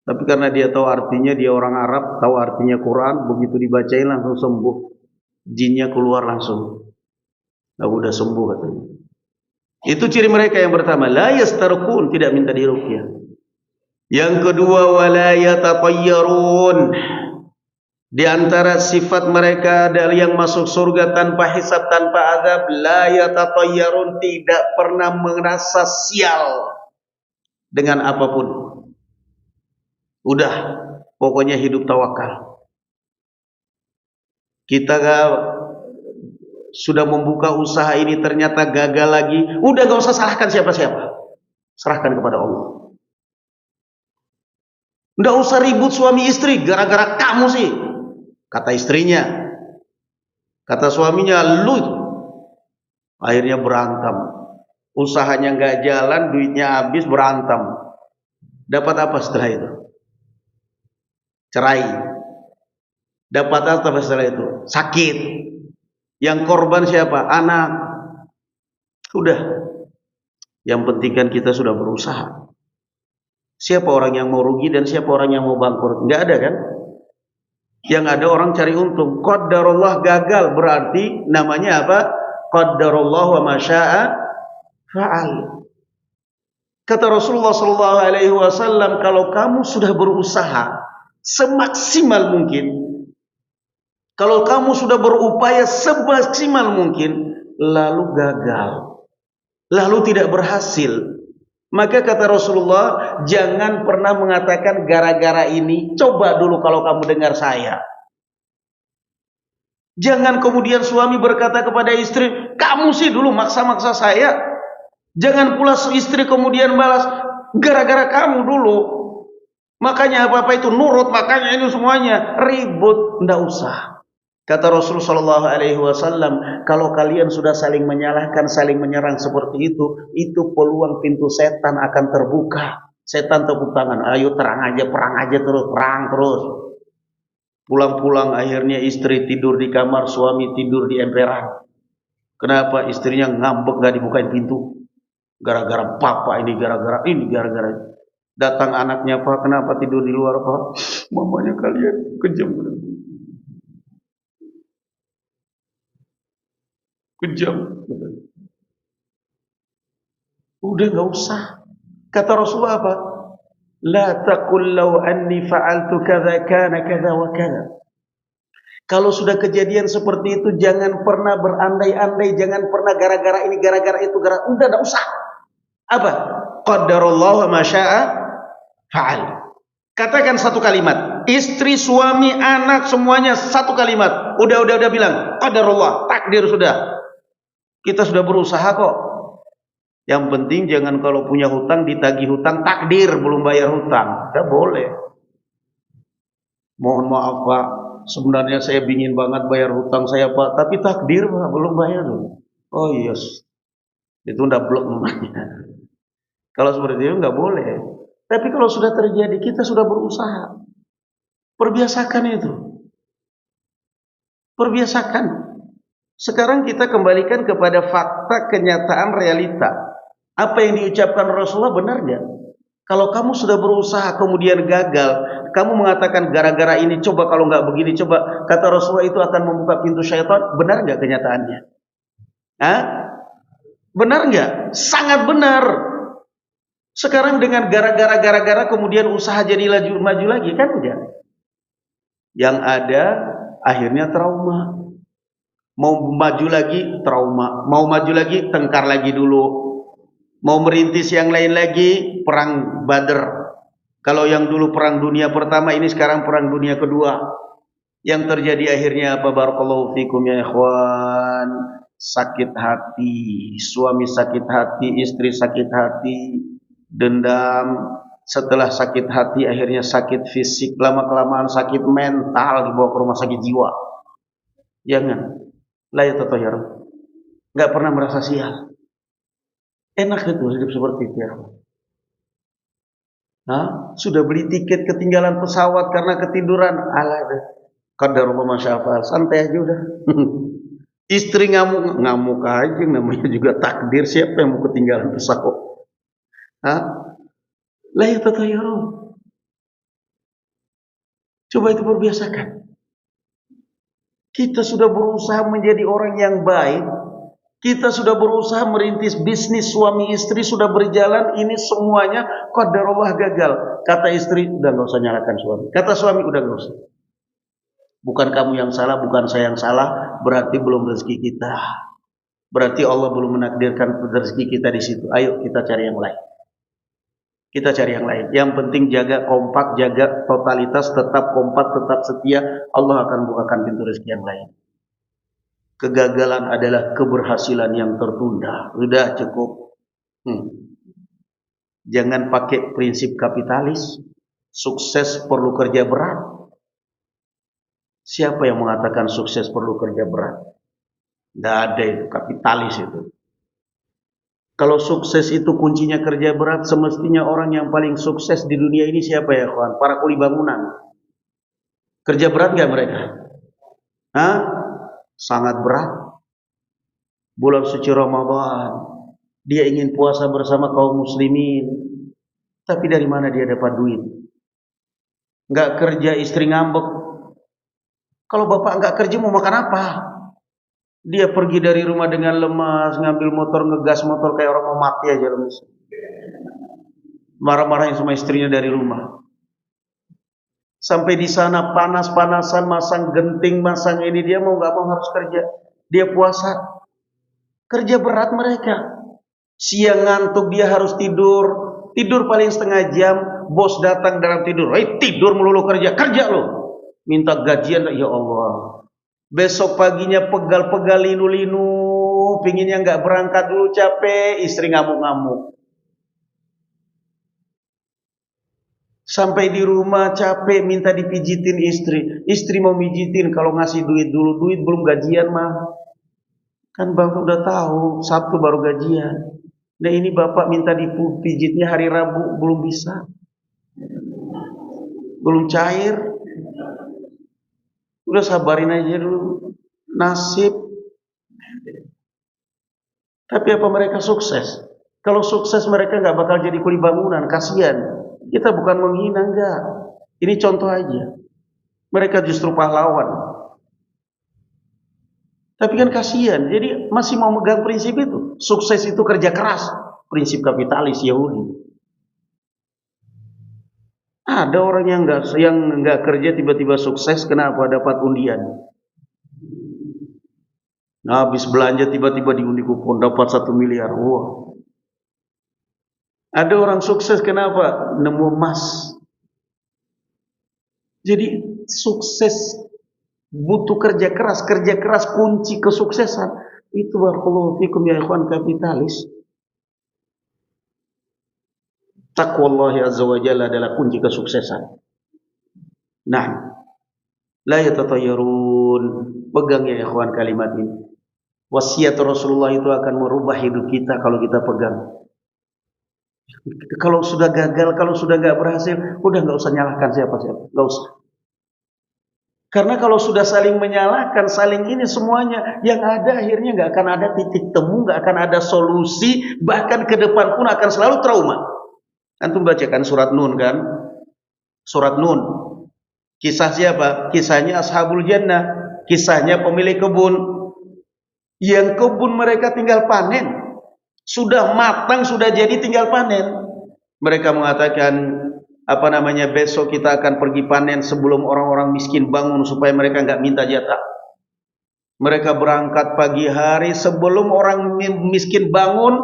Tapi karena dia tahu artinya, dia orang Arab, tahu artinya Quran, begitu dibacain langsung sembuh. Jinnya keluar langsung. Nah, udah sembuh katanya. Itu ciri mereka yang pertama, la yastarqun, tidak minta diruqyah. Yang kedua, wala yatatayyarun. Di antara sifat mereka dari yang masuk surga tanpa hisab, tanpa azab, la yatatayyarun, tidak pernah merasa sial dengan apapun. Udah, pokoknya hidup tawakal. Kita sudah membuka usaha ini ternyata gagal lagi, udah gak usah salahkan siapa-siapa, serahkan kepada Allah. Nggak usah ribut suami istri, gara-gara kamu sih, kata istrinya. Kata suaminya, lu. Akhirnya berantem. Usahanya nggak jalan, duitnya habis, berantem. Dapat apa setelah itu? Cerai. Dapat apa setelah itu? Sakit. Yang korban siapa? Anak. Udah. Yang penting kan kita sudah berusaha. Siapa orang yang mau rugi dan siapa orang yang mau bangkrut? Enggak ada kan? Yang ada orang cari untung. Qadarullah gagal, berarti namanya apa? Qadarullah wa ma syaa fa'al. Kata Rasulullah sallallahu alaihi wasallam, kalau kamu sudah berusaha semaksimal mungkin, kalau kamu sudah berupaya semaksimal mungkin, lalu gagal, lalu tidak berhasil, maka kata Rasulullah, jangan pernah mengatakan gara-gara ini. Coba dulu kalau kamu dengar saya. Jangan kemudian suami berkata kepada istri, kamu sih dulu maksa-maksa saya. Jangan pula istri kemudian balas, gara-gara kamu dulu. Makanya apa-apa itu nurut, makanya ini semuanya ribut, ndak usah. Kata Rasulullah sallallahu alaihi wasallam, kalau kalian sudah saling menyalahkan, saling menyerang seperti itu peluang pintu setan akan terbuka. Setan tepuk tangan, ayo perang aja terus. Pulang-pulang akhirnya istri tidur di kamar, suami tidur di emperan. Kenapa? Istrinya ngambek gak dibukain pintu. Gara-gara papa ini, gara-gara ini, gara-gara. Datang anaknya, Pak, kenapa tidur di luar, Pak? Mamanya kalian kejam. kejam. Udah nggak usah. Kata Rasulullah apa? La taqul law anni fa'altu kadza kana kadza wa kadza. Kalau sudah kejadian seperti itu, jangan pernah berandai-andai, jangan pernah gara-gara ini, gara-gara itu, udah enggak usah. Apa? Qadarullah wa ma syaa fa'al. Katakan satu kalimat, istri, suami, anak semuanya satu kalimat. Udah bilang, qadarullah, takdir sudah. Kita sudah berusaha kok. Yang penting jangan kalau punya hutang ditagih hutang, takdir belum bayar hutang. Enggak boleh. Mohon maaf Pak, sebenarnya saya ingin banget bayar hutang saya Pak, tapi takdir Pak belum bayar. Oh yes, itu udah blok namanya. Kalau seperti itu nggak boleh. Tapi kalau sudah terjadi, kita sudah berusaha. Perbiasakan itu. Perbiasakan. Sekarang kita kembalikan kepada fakta, kenyataan, realita. Apa yang diucapkan Rasulullah benar nggak? Kalau kamu sudah berusaha kemudian gagal, kamu mengatakan gara-gara ini, coba kalau nggak begini, coba. Kata Rasulullah itu akan membuka pintu syaitan. Benar nggak kenyataannya? Hah? Benar nggak? Sangat benar. Sekarang dengan gara-gara kemudian usaha jadi maju lagi, kan enggak? Yang ada akhirnya trauma. Mau maju lagi trauma, mau maju lagi tengkar lagi dulu, mau merintis yang lain lagi perang Badr. Kalau yang dulu perang dunia pertama, ini sekarang perang dunia kedua. Yang terjadi akhirnya apa? Barakallahu fikum ya ikhwan, sakit hati, suami sakit hati, istri sakit hati, dendam. Setelah sakit hati akhirnya sakit fisik, lama-kelamaan sakit mental, dibawa ke rumah sakit jiwa. Jangan. La yatatahhar. Enggak pernah merasa sial. Enak itu hidup seperti itu ya. Nah, sudah beli tiket ketinggalan pesawat karena ketiduran. Alah deh. Qadarullah ma syaa fa'al. Santai aja udah. Istri ngamuk aja, namanya juga takdir. Siapa yang mau ketinggalan pesawat? Hah? La yatatahhar. Coba itu perbiasakan. Kita sudah berusaha menjadi orang yang baik. Kita sudah berusaha merintis bisnis suami istri, sudah berjalan, ini semuanya qadarullah gagal. Kata istri, udah nggak usah nyalakan suami. Kata suami, udah nggak usah. Bukan kamu yang salah, bukan saya yang salah. Berarti belum rezeki kita. Berarti Allah belum menakdirkan rezeki kita di situ. Ayo kita cari yang lain. Kita cari yang lain. Yang penting jaga kompak, jaga totalitas, tetap kompak, tetap setia. Allah akan bukakan pintu rezeki yang lain. Kegagalan adalah keberhasilan yang tertunda. Sudah cukup. Jangan pakai prinsip kapitalis. Sukses perlu kerja berat. Siapa yang mengatakan sukses perlu kerja berat? Tidak ada itu, kapitalis itu. Kalau sukses itu kuncinya kerja berat, semestinya orang yang paling sukses di dunia ini siapa ya kawan? Para kuli bangunan. Kerja berat nggak mereka? Hah? Sangat berat. Bulan suci Ramadan, dia ingin puasa bersama kaum muslimin. Tapi dari mana dia dapat duit? Nggak kerja, istri ngambek. Kalau bapak nggak kerja mau makan apa? Dia pergi dari rumah dengan lemas, ngambil motor, ngegas motor kayak orang mau mati aja lemas. Marah-marahin sama istrinya dari rumah. Sampai di sana panas-panasan, masang genting, masang ini, dia mau nggak mau harus kerja. Dia puasa. Kerja berat mereka. Siang ngantuk dia harus tidur. Tidur paling setengah jam, bos datang dalam tidur. Tidur melulu kerja lo. Minta gajian, ya Allah. Besok paginya pegal-pegal linu-linu, pinginnya nggak berangkat dulu, capek, istri ngamuk-ngamuk. Sampai di rumah capek, minta dipijitin istri. Istri mau mijitin, kalau ngasih duit dulu, duit belum gajian mah. Kan bapak udah tahu, Sabtu baru gajian. Nah ini bapak minta dipijitnya hari Rabu, belum bisa. Belum cair. Udah sabarin aja dulu. Nasib. Tapi apa mereka sukses? Kalau sukses mereka nggak bakal jadi kuli bangunan. Kasihan. Kita bukan menghina, enggak. Ini contoh aja. Mereka justru pahlawan. Tapi kan kasihan, jadi masih mau megang prinsip itu. Sukses itu kerja keras, prinsip kapitalis Yahudi. Ada orang yang nggak kerja tiba-tiba sukses, kenapa? Dapat undian. Nah, habis belanja tiba-tiba diundi kupon dapat 1 miliar. Wah. Ada orang sukses kenapa? Nemu emas. Jadi sukses butuh kerja keras kunci kesuksesan. Itu barakallahu fikum ya ikhwan kapitalis. Taqwallahi azza wa jalla adalah kunci kesuksesan. Nah, la yatatayyarun. Pegang ya ikhwan kalimat ini. Wasiat Rasulullah itu akan merubah hidup kita kalau kita pegang. Kalau sudah gagal, kalau sudah nggak berhasil, udah nggak usah nyalahkan siapa-siapa, nggak usah. Karena kalau sudah saling menyalahkan, saling ini semuanya, yang ada akhirnya nggak akan ada titik temu, nggak akan ada solusi, bahkan ke depan pun akan selalu trauma. Antum bacakan surat Nun kan? Surat Nun. Kisah siapa? Kisahnya Ashabul Jannah. Kisahnya pemilik kebun. Yang kebun mereka tinggal panen. Sudah matang, sudah jadi tinggal panen. Mereka mengatakan, besok kita akan pergi panen sebelum orang-orang miskin bangun supaya mereka nggak minta jatah. Mereka berangkat pagi hari sebelum orang miskin bangun,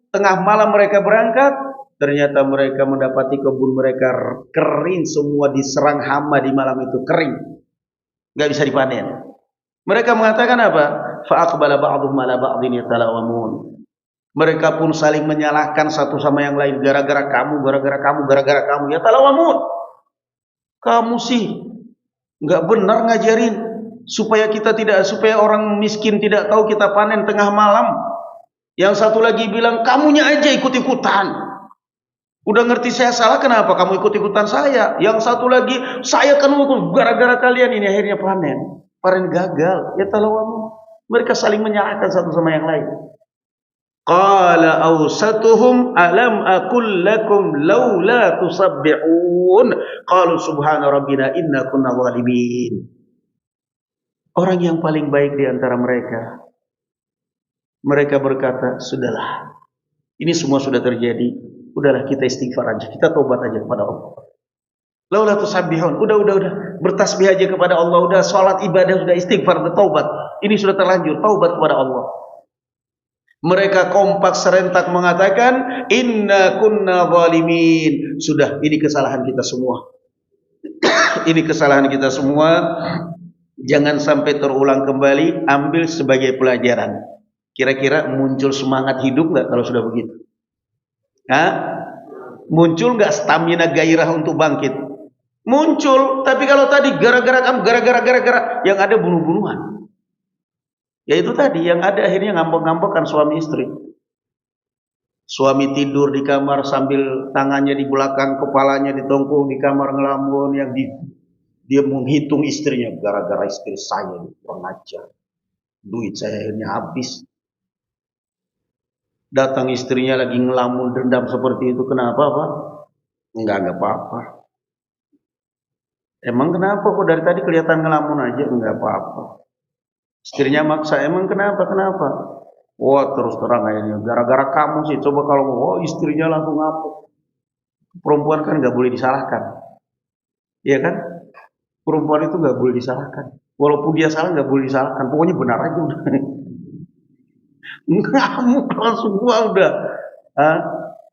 tengah malam mereka berangkat. Ternyata mereka mendapati kebun mereka kering semua, diserang hama di malam itu, kering, nggak bisa dipanen. Mereka mengatakan apa? Fa'aqbala ba'dhum 'ala ba'dhin yatalawamun. Mereka pun saling menyalahkan satu sama yang lain, gara-gara kamu, gara-gara kamu, gara-gara kamu. Yatalawamun. Kamu sih nggak benar ngajarin supaya orang miskin tidak tahu kita panen tengah malam. Yang satu lagi bilang, kamunya aja ikut-ikutan. Udah ngerti saya salah, kenapa kamu ikut-ikutan saya? Yang satu lagi, saya kan gara-gara kalian ini akhirnya panen gagal. Ya talawamu. Mereka saling menyalahkan satu sama yang lain. Qala awsatuhum alam aqul lakum laula tusabbihun. Qalu subhana rabbina inna kunna zalimin. Orang yang paling baik di antara mereka berkata, sudahlah, ini semua sudah terjadi. Udahlah, kita istighfar aja, kita tobat aja kepada Allah. Laula tusabbihun, udah bertasbih aja kepada Allah, udah salat ibadah, sudah istighfar, udah taubat. Ini sudah terlanjur, taubat kepada Allah. Mereka kompak serentak mengatakan, inna kunna zalimin. Sudah, ini kesalahan kita semua. Ini kesalahan kita semua. Jangan sampai terulang kembali, ambil sebagai pelajaran. Kira-kira muncul semangat hidup nggak kalau sudah begitu? Muncul nggak stamina gairah untuk bangkit? Muncul, tapi kalau tadi gara-gara yang ada bunuh-bunuhan. Ya itu tadi yang ada akhirnya ngambek-ngambekan suami istri. Suami tidur di kamar sambil tangannya di belakang kepalanya ditongkong di kamar ngelamun, yang dia menghitung istrinya, gara-gara istri saya kurang ajar, duit saya akhirnya habis. Datang istrinya lagi ngelamun dendam seperti itu. Kenapa Pak? Enggak apa-apa. Emang kenapa kok dari tadi kelihatan ngelamun aja? Enggak apa-apa. Istrinya maksa, emang kenapa? Wah terus terang akhirnya, gara-gara kamu sih. Coba kalau istrinya langsung ngapuk. Perempuan kan nggak boleh disalahkan. Iya kan? Perempuan itu nggak boleh disalahkan. Walaupun dia salah nggak boleh disalahkan. Pokoknya benar aja udah. Ngamuk langsung udah.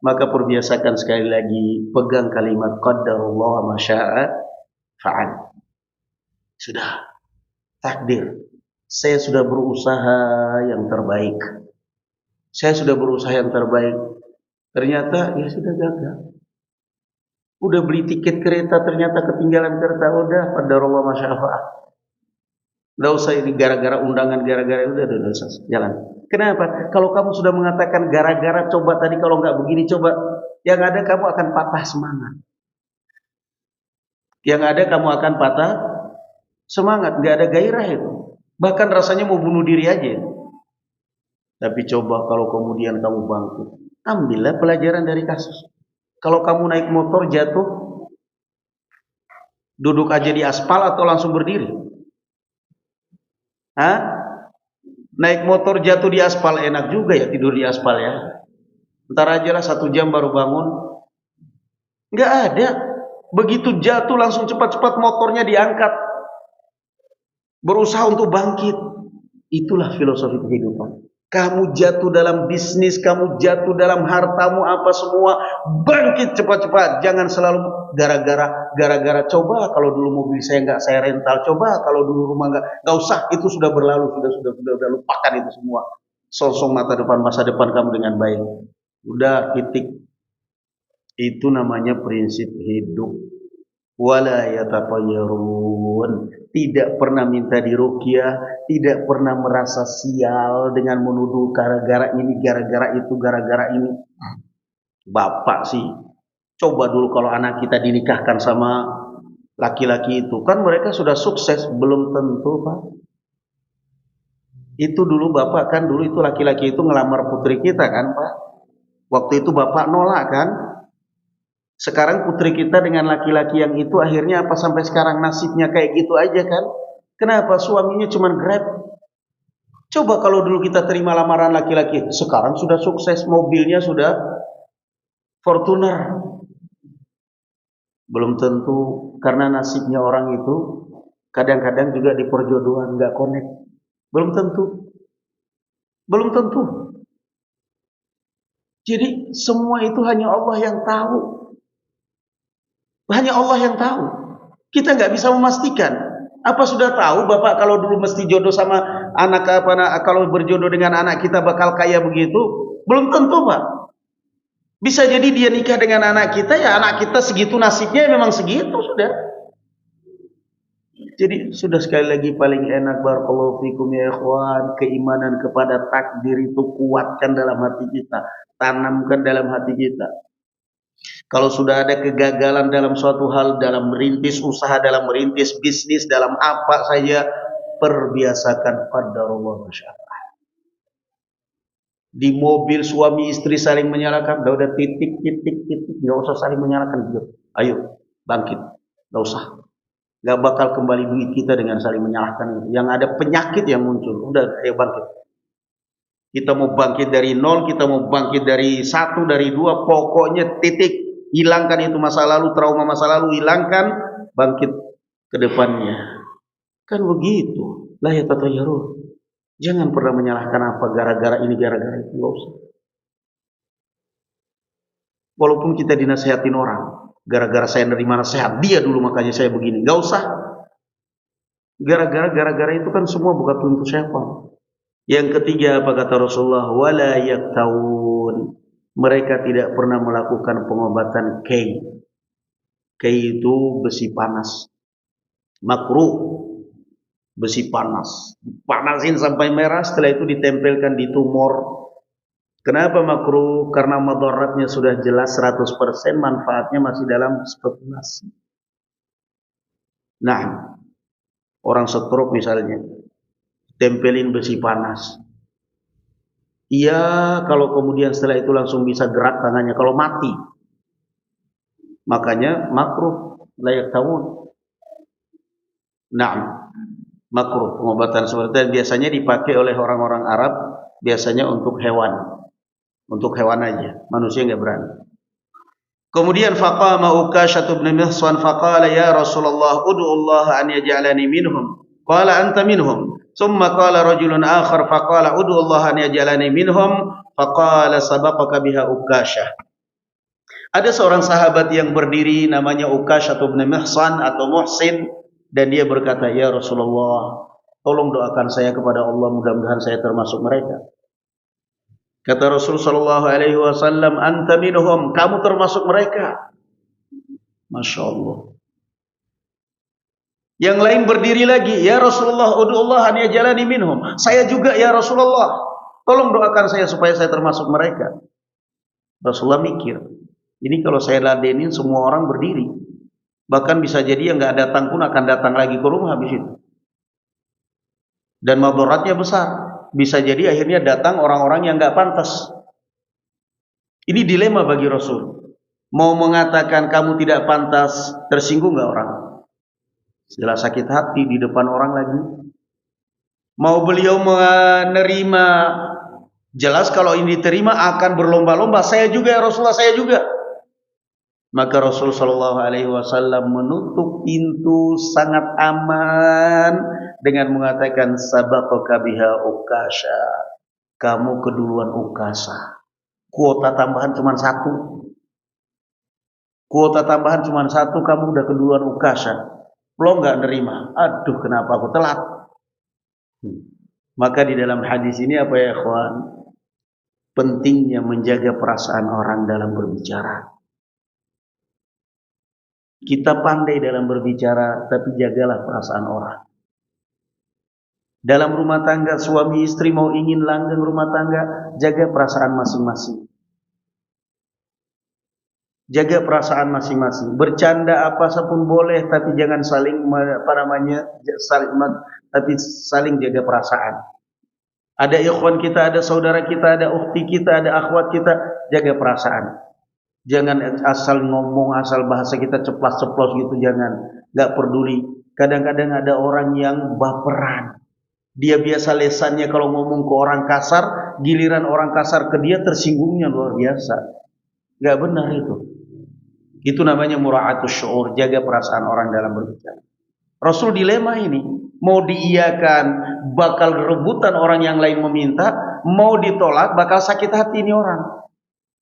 Maka perbiasakan sekali lagi, pegang kalimat qadarullah ma syaa fa'al. Sudah takdir. Saya sudah berusaha yang terbaik. Ternyata ya sudah gagal. Udah beli tiket kereta, ternyata ketinggalan kereta. Udah qadarullah ma syaa fa'al. Nggak usah ini gara-gara undangan, gara-gara udah jalan. Kenapa? Kalau kamu sudah mengatakan gara-gara, coba tadi kalau nggak begini, coba. Yang ada kamu akan patah semangat. Nggak ada gairah itu. Bahkan rasanya mau bunuh diri aja. Tapi coba kalau kemudian kamu bangkit, ambillah pelajaran dari kasus. Kalau kamu naik motor jatuh, duduk aja di aspal atau langsung berdiri? Naik motor jatuh di aspal, enak juga ya tidur di aspal ya. Ntar aja lah 1 jam baru bangun. Nggak ada. Begitu jatuh langsung cepat-cepat motornya diangkat. Berusaha untuk bangkit. Itulah filosofi kehidupan. Kamu jatuh dalam bisnis, kamu jatuh dalam hartamu apa semua, bangkit cepat-cepat. Jangan selalu gara-gara. Coba kalau dulu mobil saya nggak saya rental, coba kalau dulu rumah nggak usah, itu sudah berlalu, sudah lupakan itu semua. Sosok masa depan kamu dengan baik. Udah titik. Itu namanya prinsip hidup. Wala yatatayyarun, tidak pernah minta diruqyah, tidak pernah merasa sial dengan menuduh gara-gara ini, gara-gara itu, gara-gara ini. Bapak sih, coba dulu kalau anak kita dinikahkan sama laki-laki itu, kan mereka sudah sukses, belum tentu Pak. Itu dulu Bapak kan, dulu itu laki-laki itu ngelamar putri kita kan Pak. Waktu itu Bapak nolak kan. Sekarang putri kita dengan laki-laki yang itu akhirnya apa sampai sekarang nasibnya kayak gitu aja kan? Kenapa suaminya cuma Grab? Coba kalau dulu kita terima lamaran laki-laki, sekarang sudah sukses, mobilnya sudah Fortuner. Belum tentu, karena nasibnya orang itu kadang-kadang juga di perjodohan nggak connect. Belum tentu. Belum tentu. Jadi semua itu hanya Allah yang tahu. Hanya Allah yang tahu. Kita nggak bisa memastikan. Apa sudah tahu Bapak kalau dulu mesti jodoh sama anak kalau berjodoh dengan anak kita bakal kaya begitu? Belum tentu Pak. Bisa jadi dia nikah dengan anak kita, ya anak kita segitu nasibnya memang segitu sudah. Jadi sudah sekali lagi paling enak barakallahu fikum ya ikhwan, keimanan kepada takdir itu kuatkan dalam hati kita, tanamkan dalam hati kita. Kalau sudah ada kegagalan dalam suatu hal, dalam merintis usaha, dalam merintis bisnis, dalam apa saja, perbiasakan qadarullah masyaallah. Di mobil suami istri saling menyalahkan, udah titik, nggak usah saling menyalahkan. Ayo bangkit, nggak usah. Nggak bakal kembali duit kita dengan saling menyalahkan. Yang ada penyakit yang muncul. Udah, ayo bangkit. Kita mau bangkit dari 0, kita mau bangkit dari 1, dari 2, pokoknya titik. Hilangkan itu masa lalu, trauma masa lalu, hilangkan, bangkit ke depannya. Kan begitu. La yatatayyarun. Jangan pernah menyalahkan apa gara-gara ini, gara-gara itu, enggak usah. Walaupun kita dinasihatin orang, gara-gara saya nerima nasihat dia dulu makanya saya begini, enggak usah. Gara-gara itu kan semua bukan untuk syaitan. Yang ketiga apa kata Rasulullah? Wala yaktawun. Mereka tidak pernah melakukan pengobatan kay. Kay itu besi panas. Makruh. Besi panas. Dipanasin sampai merah, setelah itu ditempelkan di tumor. Kenapa makruh? Karena madaratnya sudah jelas 100%, manfaatnya masih dalam spekulasi. Nah, orang stroke misalnya, tempelin besi panas. Iya, kalau kemudian setelah itu langsung bisa gerak tangannya kalau mati. Makanya makruh, layak tahun. Nah, makruh pengobatan seperti itu biasanya dipakai oleh orang-orang Arab, biasanya untuk hewan. Untuk hewan aja, manusia nggak berani. Kemudian faqama Ukashah bin Mihsan faqala ya Rasulullah ud'u Allah an yaj'alani minhum. Qala anta minhum. Thumma qala rajulun akhar faqala ud'u Allah an yaj'alani minhum faqala sabaqaka biha Ukashah. Ada seorang sahabat yang berdiri namanya Ukashah bin Mihsan atau Muhsin dan dia berkata, "Ya Rasulullah, tolong doakan saya kepada Allah, mudah-mudahan saya termasuk mereka." Kata Rasul sallallahu alaihi wasallam, "Anta minhum," kamu termasuk mereka. Masya Allah. Yang lain berdiri lagi, "Ya Rasulullah, ud'ullah an yaj'alani minhum." Saya juga ya Rasulullah, tolong doakan saya supaya saya termasuk mereka. Rasulullah mikir, ini kalau saya ladenin semua orang berdiri. Bahkan bisa jadi yang nggak datang pun akan datang lagi ke rumah habis itu. Dan madaratnya besar. Bisa jadi akhirnya datang orang-orang yang nggak pantas. Ini dilema bagi Rasul. Mau mengatakan kamu tidak pantas, tersinggung nggak orang? Jelas sakit hati di depan orang lagi. Mau beliau menerima, jelas kalau ini diterima akan berlomba-lomba. Saya juga ya Rasulullah, saya juga. Maka Rasul sallallahu alaihi wasallam menutup pintu sangat aman dengan mengatakan sabaqaka biha Ukasha. Kamu keduluan Ukasha. Kuota tambahan cuma satu. Kuota tambahan cuma satu, kamu udah keduluan Ukasha. Lo enggak nerima. Aduh, kenapa aku telat? Maka di dalam hadis ini apa ya ikhwan? Pentingnya menjaga perasaan orang dalam berbicara. Kita pandai dalam berbicara, tapi jagalah perasaan orang. Dalam rumah tangga, suami istri mau ingin langgeng rumah tangga, jaga perasaan masing-masing. Jaga perasaan masing-masing. Bercanda apa pun boleh, tapi jangan saling saling jaga perasaan. Ada ikhwan kita, ada saudara kita, ada ukhti kita, ada akhwat kita, jaga perasaan. Jangan asal ngomong, asal bahasa kita ceplas-ceplos gitu, jangan. Gak peduli. Kadang-kadang ada orang yang baperan. Dia biasa lesannya kalau ngomong ke orang kasar, giliran orang kasar ke dia tersinggungnya luar biasa. Gak benar itu. Itu namanya mura'atus syu'ur, jaga perasaan orang dalam berbicara. Rasul dilema ini, mau diiyakan bakal rebutan orang yang lain meminta, mau ditolak bakal sakit hati ini orang.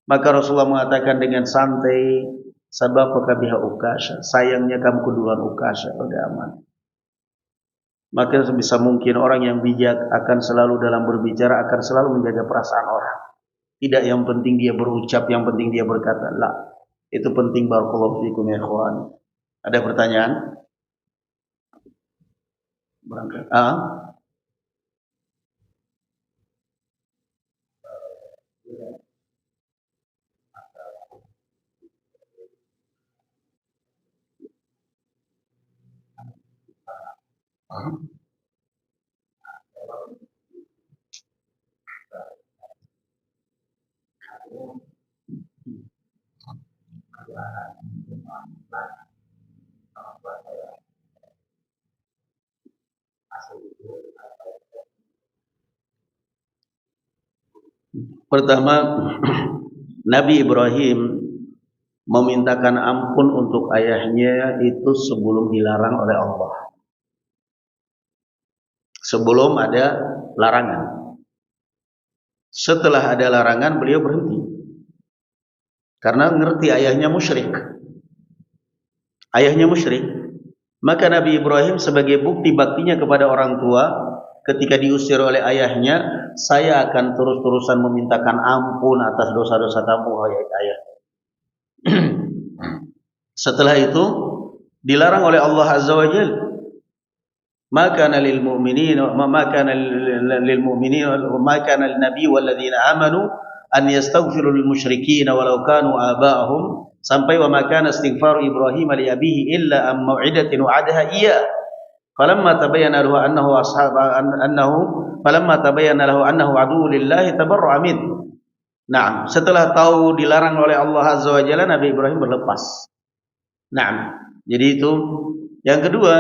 Maka Rasulullah mengatakan dengan santai, sabaqaka biha Ukasha, sayangnya kamu keduluan Ukasha, udah aman. Maka sebisa mungkin orang yang bijak akan selalu dalam berbicara akan selalu menjaga perasaan orang. Tidak yang penting dia berucap, yang penting dia berkata. Lah, itu penting. Barakallahu fikum ya ikhwan. Ada pertanyaan? Berangkat. Pertama, Nabi Ibrahim memintakan ampun untuk ayahnya itu sebelum dilarang oleh Allah. Sebelum ada larangan. Setelah ada larangan beliau berhenti. Karena ngerti ayahnya musyrik. Ayahnya musyrik. Maka Nabi Ibrahim sebagai bukti baktinya kepada orang tua, ketika diusir oleh ayahnya, saya akan terus-terusan memintakan ampun atas dosa-dosa kamu, ayah. Setelah itu dilarang oleh Allah Azza wa Jalla. Ma kana lil mu'minin ma kana lil mu'minin ma kana lin nabiy wal ladzina amanu an yastaghfiru lil musyrikeen walau kanu aba'ahum, sampai wa ma kana istighfaru Ibrahim li abihi illa am mau'idatin wa'adaha iyyah falamma tabayyana lahu annahu aduwwu lillahi tabarra'a min. Nah, setelah tahu dilarang oleh Allah Azza wa Jalla, Nabi Ibrahim berlepas. Nah, jadi itu. Yang kedua,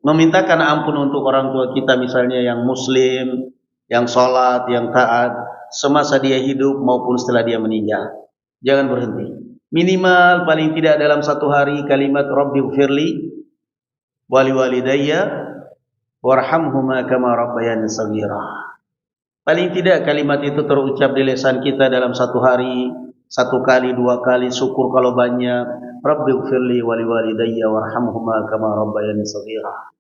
memintakan ampun untuk orang tua kita misalnya yang muslim, yang sholat, yang taat, semasa dia hidup maupun setelah dia meninggal. Jangan berhenti. Minimal paling tidak dalam satu hari kalimat Rabbighfirli wali walidayya warhamhuma kama rabbayani shaghira. Paling tidak kalimat itu terucap di lisan kita dalam satu hari, satu kali, dua kali, syukur kalau banyak. Rabbighfirli wali walidayya warhamhuma kama rabbayani shaghira.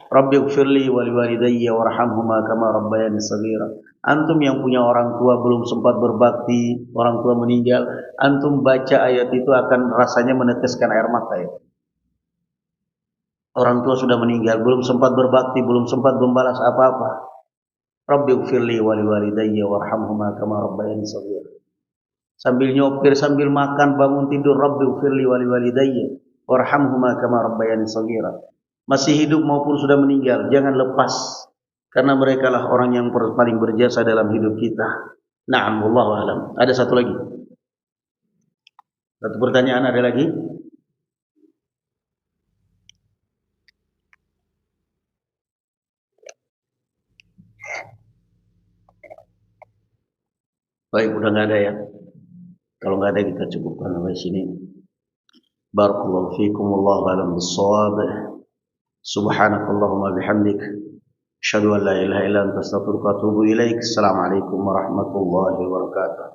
Rabbighfirli wali walidayya warhamhuma kama rabbayani shaghira. Antum yang punya orang tua belum sempat berbakti, orang tua meninggal, antum baca ayat itu akan rasanya meneteskan air mata ya. Orang tua sudah meninggal, belum sempat berbakti, belum sempat membalas apa-apa. Rabbighfirli wali walidayya warhamhuma kama rabbayani shaghira. Sambil nyopir, sambil makan, bangun tidur, Rabbighfirli wali walidayya warhamhuma kama rabbayani shaghira. Masih hidup maupun sudah meninggal, jangan lepas, karena mereka lah orang yang paling berjasa dalam hidup kita. Na'am, wallahu a'lam. Ada satu lagi. Satu pertanyaan ada lagi? Baik, udah nggak ada ya. Kalau nggak ada kita cukupkan sampai sini. Barakallahu fiikum, wallahu a'lam bissawab. Subhanakallahumma bihamdik, asyhadu an la ilaha illa anta, astaghfiruka wa atubu ilaik. Assalamualaikum warahmatullahi wabarakatuh.